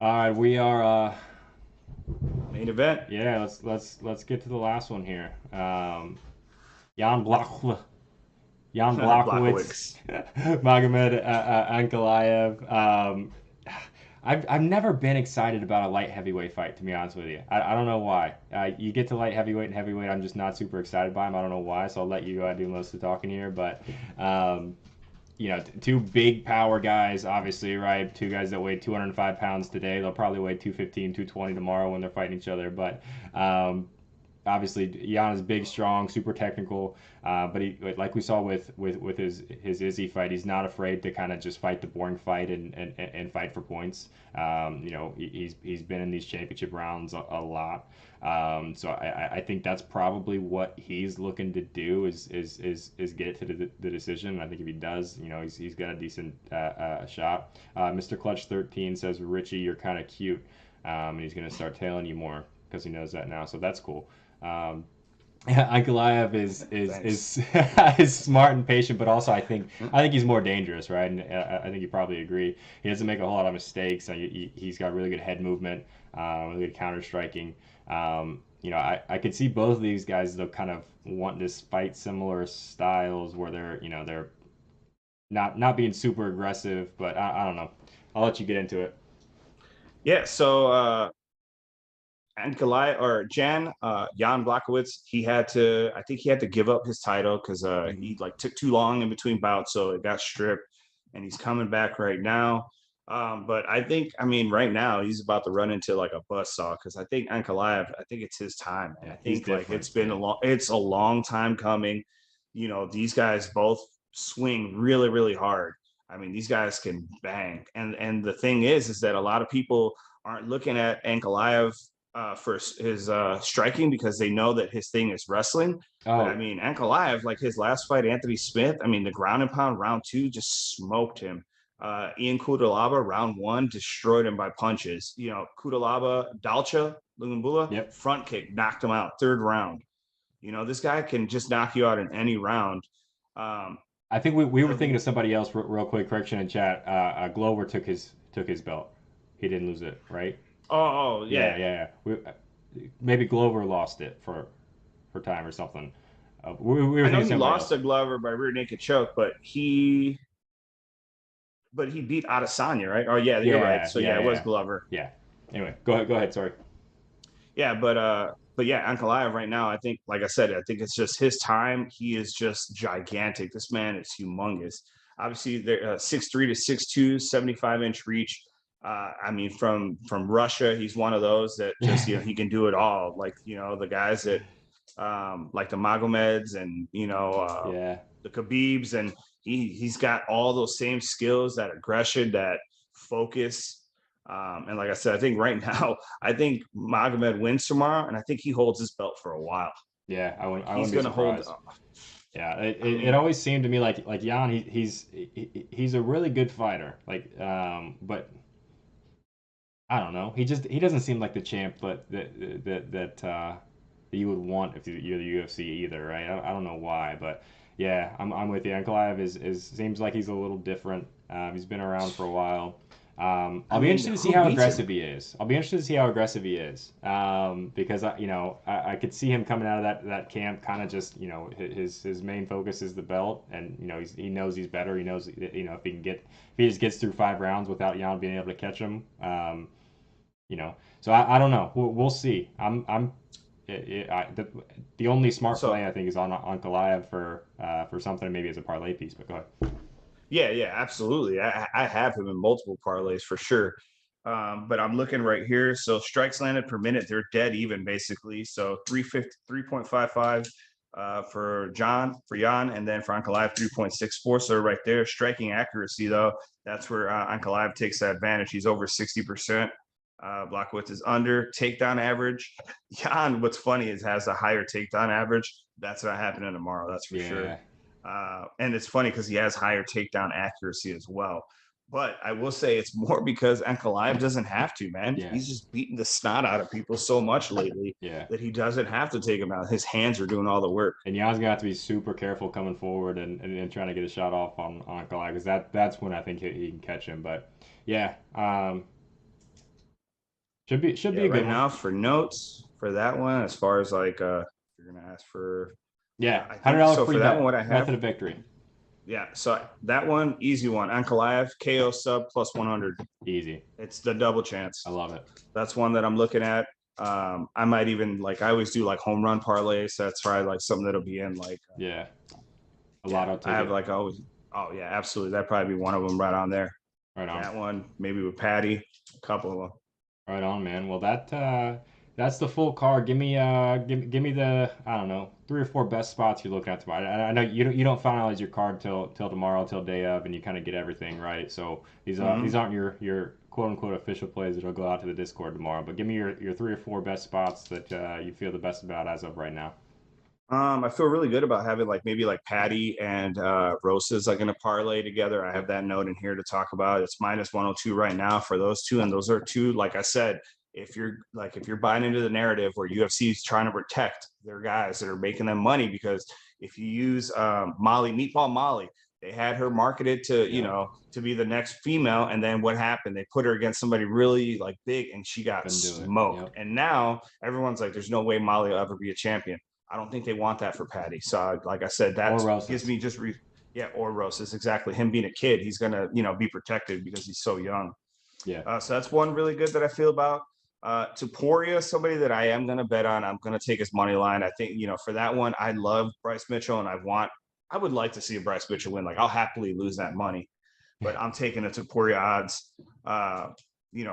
All right, we are main event. Yeah, let's get to the last one here. Jan Blachowicz, Magomed Ankalaev. I've never been excited about a light heavyweight fight, to be honest with you. I don't know why. You get to light heavyweight and heavyweight, I'm just not super excited by them. I don't know why, so I'll let you do most of the talking here. But, two big power guys, obviously, right? Two guys that weigh 205 pounds today. They'll probably weigh 215, 220 tomorrow when they're fighting each other. But obviously, Jan is big, strong, super technical. But he, like we saw with his Izzy fight, he's not afraid to kind of just fight the boring fight and fight for points. He's been in these championship rounds a lot. So I think that's probably what he's looking to do is get it to the decision. I think if he does, he's got a decent shot. Mr. Clutch 13 says, Richie, you're kind of cute, and he's gonna start tailing you more because he knows that now. So that's cool. Ankalaev is smart and patient, but also I think he's more dangerous, right? And I think you probably agree. He doesn't make a whole lot of mistakes. He's got really good head movement, really good counter striking. I could see both of these guys though kind of want to fight similar styles where they're not being super aggressive, but I don't know. I'll let you get into it. Yeah. So. Jan Blachowicz, I think he had to give up his title because he took too long in between bouts, so it got stripped, and he's coming back right now. But I think, right now he's about to run into like a buzzsaw because I think Ankalaev, I think it's his time, and I think it's a long time coming. These guys both swing really, really hard. These guys can bang, and the thing is that a lot of people aren't looking at Ankalaev for his striking because they know that his thing is wrestling. Oh. But Ankalaev, like his last fight, Anthony Smith, the ground and pound round 2 just smoked him. Ian Kudalaba, round 1, destroyed him by punches. Kudalaba, Dalcha, Lungumbula, front kick, knocked him out, 3rd round. This guy can just knock you out in any round. I think we were thinking of somebody else real quick, correction in chat. Glover took his belt. He didn't lose it, right? Oh yeah. Maybe Glover lost it for time or something. We were I know he lost to Glover by rear naked choke, but he beat Adesanya, right? Oh yeah, you're right. So it was Glover. Yeah. Anyway, go ahead. Sorry. Yeah, but yeah, Ankalaev right now, I think, like I said, I think it's just his time. He is just gigantic. This man is humongous. Obviously, they're 6'3" to 6'2", 75-inch reach. From Russia, he's one of those that just he can do it all. Like the guys that like the Magomeds and the Khabibs, and he's got all those same skills, that aggression, that focus. And like I said, I think right now, I think Magomed wins tomorrow, and I think he holds his belt for a while. Yeah, I wouldn't he's going to hold. Yeah, I it mean, always seemed to me like Jan, he's a really good fighter. Like, but I don't know. He doesn't seem like the champ, but that you would want if you're the UFC either, right? I don't know why, but yeah, I'm with you. Ankalaev is seems like he's a little different. He's been around for a while. I I'll be mean, interested to see who how beats him? aggressive he is. I'll be interested to see how aggressive he is, because I could see him coming out of that camp, kind of just his main focus is the belt, and he knows he's better. He knows if if he just gets through 5 rounds without Jan being able to catch him. So I don't know. We'll see. I'm it, I, the only smart So play I think is on Goliath for something maybe as a parlay piece. But go ahead. yeah, yeah, absolutely. I have him in multiple parlays for sure. But I'm looking right here. So strikes landed per minute, they're dead even basically. So 350, 3.55 for Jan, and then for Ankalaev 3.64. So right there, striking accuracy though, that's where Ankalaev takes the advantage. He's over 60%. Block width is under takedown average. Jan, what's funny is has a higher takedown average. That's not happening tomorrow. That's for sure. Yeah, And it's funny because he has higher takedown accuracy as well. But I will say it's more because Ankalaev doesn't have to, man. yeah, He's just beating the snot out of people so much lately yeah. that he doesn't have to take him out. His hands are doing all the work. And Jan's gonna have to be super careful coming forward and trying to get a shot off on Goliath, because that's when I think he can catch him. But yeah, should Yeah, be a good right one. now for notes for that one, as far as like you're gonna ask for Yeah, I hundred think dollar so free for that one, bet what I have, method of victory. yeah. So that one, easy one. Ankalaev, KO sub plus 100. Easy. It's the double I chance. love it. That's one that I'm looking at. I might even like I always do like home run parlays. So that's probably like something that'll be in like Yeah, a yeah. lotto I have ticket. like always oh yeah, absolutely. That'd probably be one of them right on there. Right on. That one, maybe with Patty, a couple of them. Right on, man. Well, that's the full card. Give me the, I don't know, 3 or 4 best spots you're looking at tomorrow. I know you don't finalize your card till tomorrow, till day of, and you kind of get everything right. So these Mm-hmm. aren't your quote unquote official plays that'll go out to the Discord tomorrow. But give me your 3 or 4 best spots that you feel the best about as of right now. I feel really good about having like maybe like Patty and Rosa's like in a parlay together. I have Yep. that note in here to talk about. It's minus 102 right now for those two, and those are two. Like I said, if you're buying into the narrative where UFC is trying to protect their guys that are making them money, because if you use Molly Meatball Molly, they had her marketed to Yep. to be the next female, and then what happened? They put her against somebody really like big, and she got Couldn't do it. smoked. Yep. And now everyone's like, "There's no way Molly will ever be a champion." I don't think they want that for Patty. So, like I said, that Or gives Rosas. me yeah, or Rosas exactly. Him being a kid, he's gonna be protected because he's so young. Yeah. So that's one really good that I feel about. Taporia, somebody that I am gonna bet on. I'm gonna take his money line. I think for that one, I love Bryce Mitchell, and I would like to see a Bryce Mitchell win. Like I'll happily lose that money, but I'm taking the Taporia odds.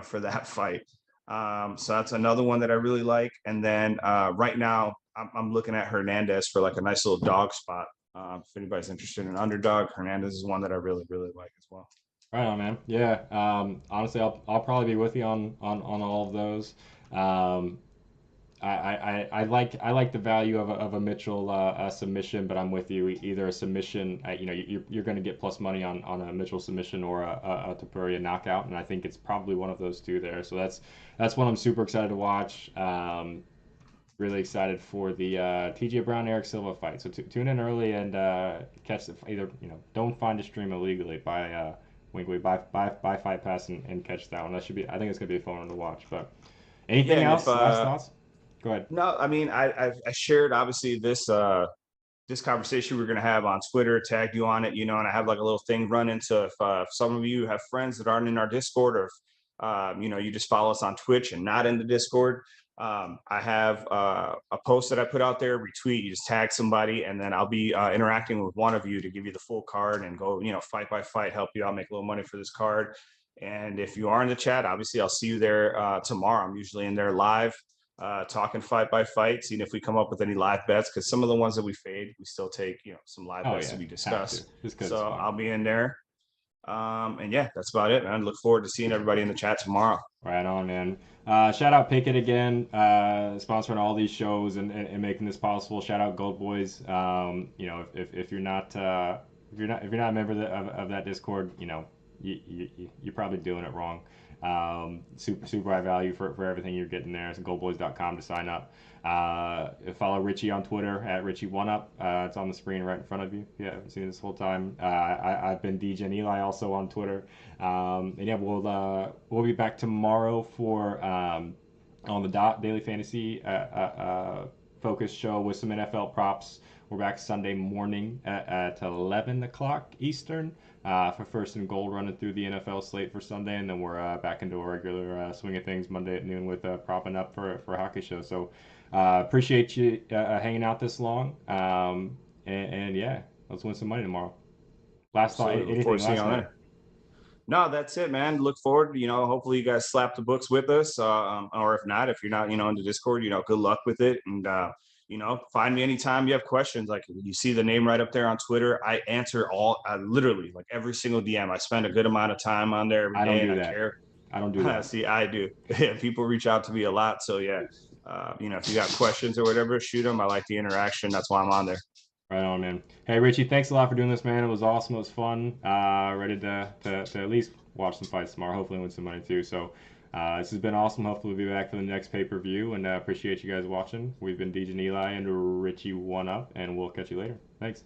For that fight. So that's another one that I really like. And then right now, I'm looking at Hernandez for like a nice little dog spot. If anybody's interested in an underdog, Hernandez is one that I really, really like as well. Right on, man. Yeah. Honestly, I'll probably be with you on all of those. Um, I like the value of a Mitchell submission, but I'm with you. Either a submission, you're going to get plus money on a Mitchell submission or a Topuria knockout, and I think it's probably one of those two there. So that's one I'm super excited to watch. Really excited for the TJ Brown Eric Silva fight. So tune in early and catch the either don't find a stream illegally, buy wink wink buy Fight Pass and catch that one. That should be I think it's gonna be a fun one to watch. But Yeah, anything and if else? Last thoughts? Go ahead. no, I mean I shared obviously this conversation we're going to have on Twitter, tagged you on it, and I have like a little thing running. So if some of you have friends that aren't in our Discord, or if, you just follow us on Twitch and not in the Discord, I have a post that I put out there, retweet, you just tag somebody, and then I'll be interacting with one of you to give you the full card and go, fight by fight, help you out, make a little money for this card. And if you are in the chat, obviously I'll see you there tomorrow. I'm usually in there live talking fight by fight, seeing if we come up with any live bets, because some of the ones that we fade, we still take, some live Oh bets yeah, to be have to discussed. just because it's So fun. I'll be in there. And yeah, that's about it, man. Look forward to seeing everybody in the chat tomorrow. Right on, man. Shout out Pickett again, sponsoring all these shows and making this possible. Shout out Gold Boys. If you're not if you're not a member of that Discord, you're probably doing it wrong. Super high value for everything you're getting there. It's goldboys.com to sign up. Follow Richie on Twitter at Richie1UP. It's on the screen right in front of you. Yeah, I've seen this whole time. I've been degenEli also on Twitter. And yeah, we'll be back tomorrow for on the dot daily fantasy focus show with some NFL props. We're back Sunday morning at 11 o'clock Eastern for first and goal running through the NFL slate for Sunday, and then we're back into a regular swing of things Monday at noon with propping up for a hockey show. So appreciate you hanging out this long, and yeah, let's win some money tomorrow. Last thought, Absolutely. Look forward anything to seeing last you on minute? there. No, that's it, man. Look forward. Hopefully you guys slap the books with us. Or if not, if you're not, in the Discord, good luck with it. And find me anytime you have questions. Like you see the name right up there on Twitter. I answer literally like every single DM. I spend a good amount of time on there every I don't day, and do I that. care. I don't do that. See, I do. Yeah, people reach out to me a lot. So yeah, if you got questions or whatever, shoot them. I like the interaction. That's why I'm on there. Right on, man. Hey, Richie, thanks a lot for doing this, man. It was awesome. It was fun. Ready to at least watch some fights tomorrow. Hopefully, win some money too. So, this has been awesome. Hopefully, we'll be back for the next pay per view. And appreciate you guys watching. We've been degenEli and Richie1UP, and we'll catch you later. Thanks.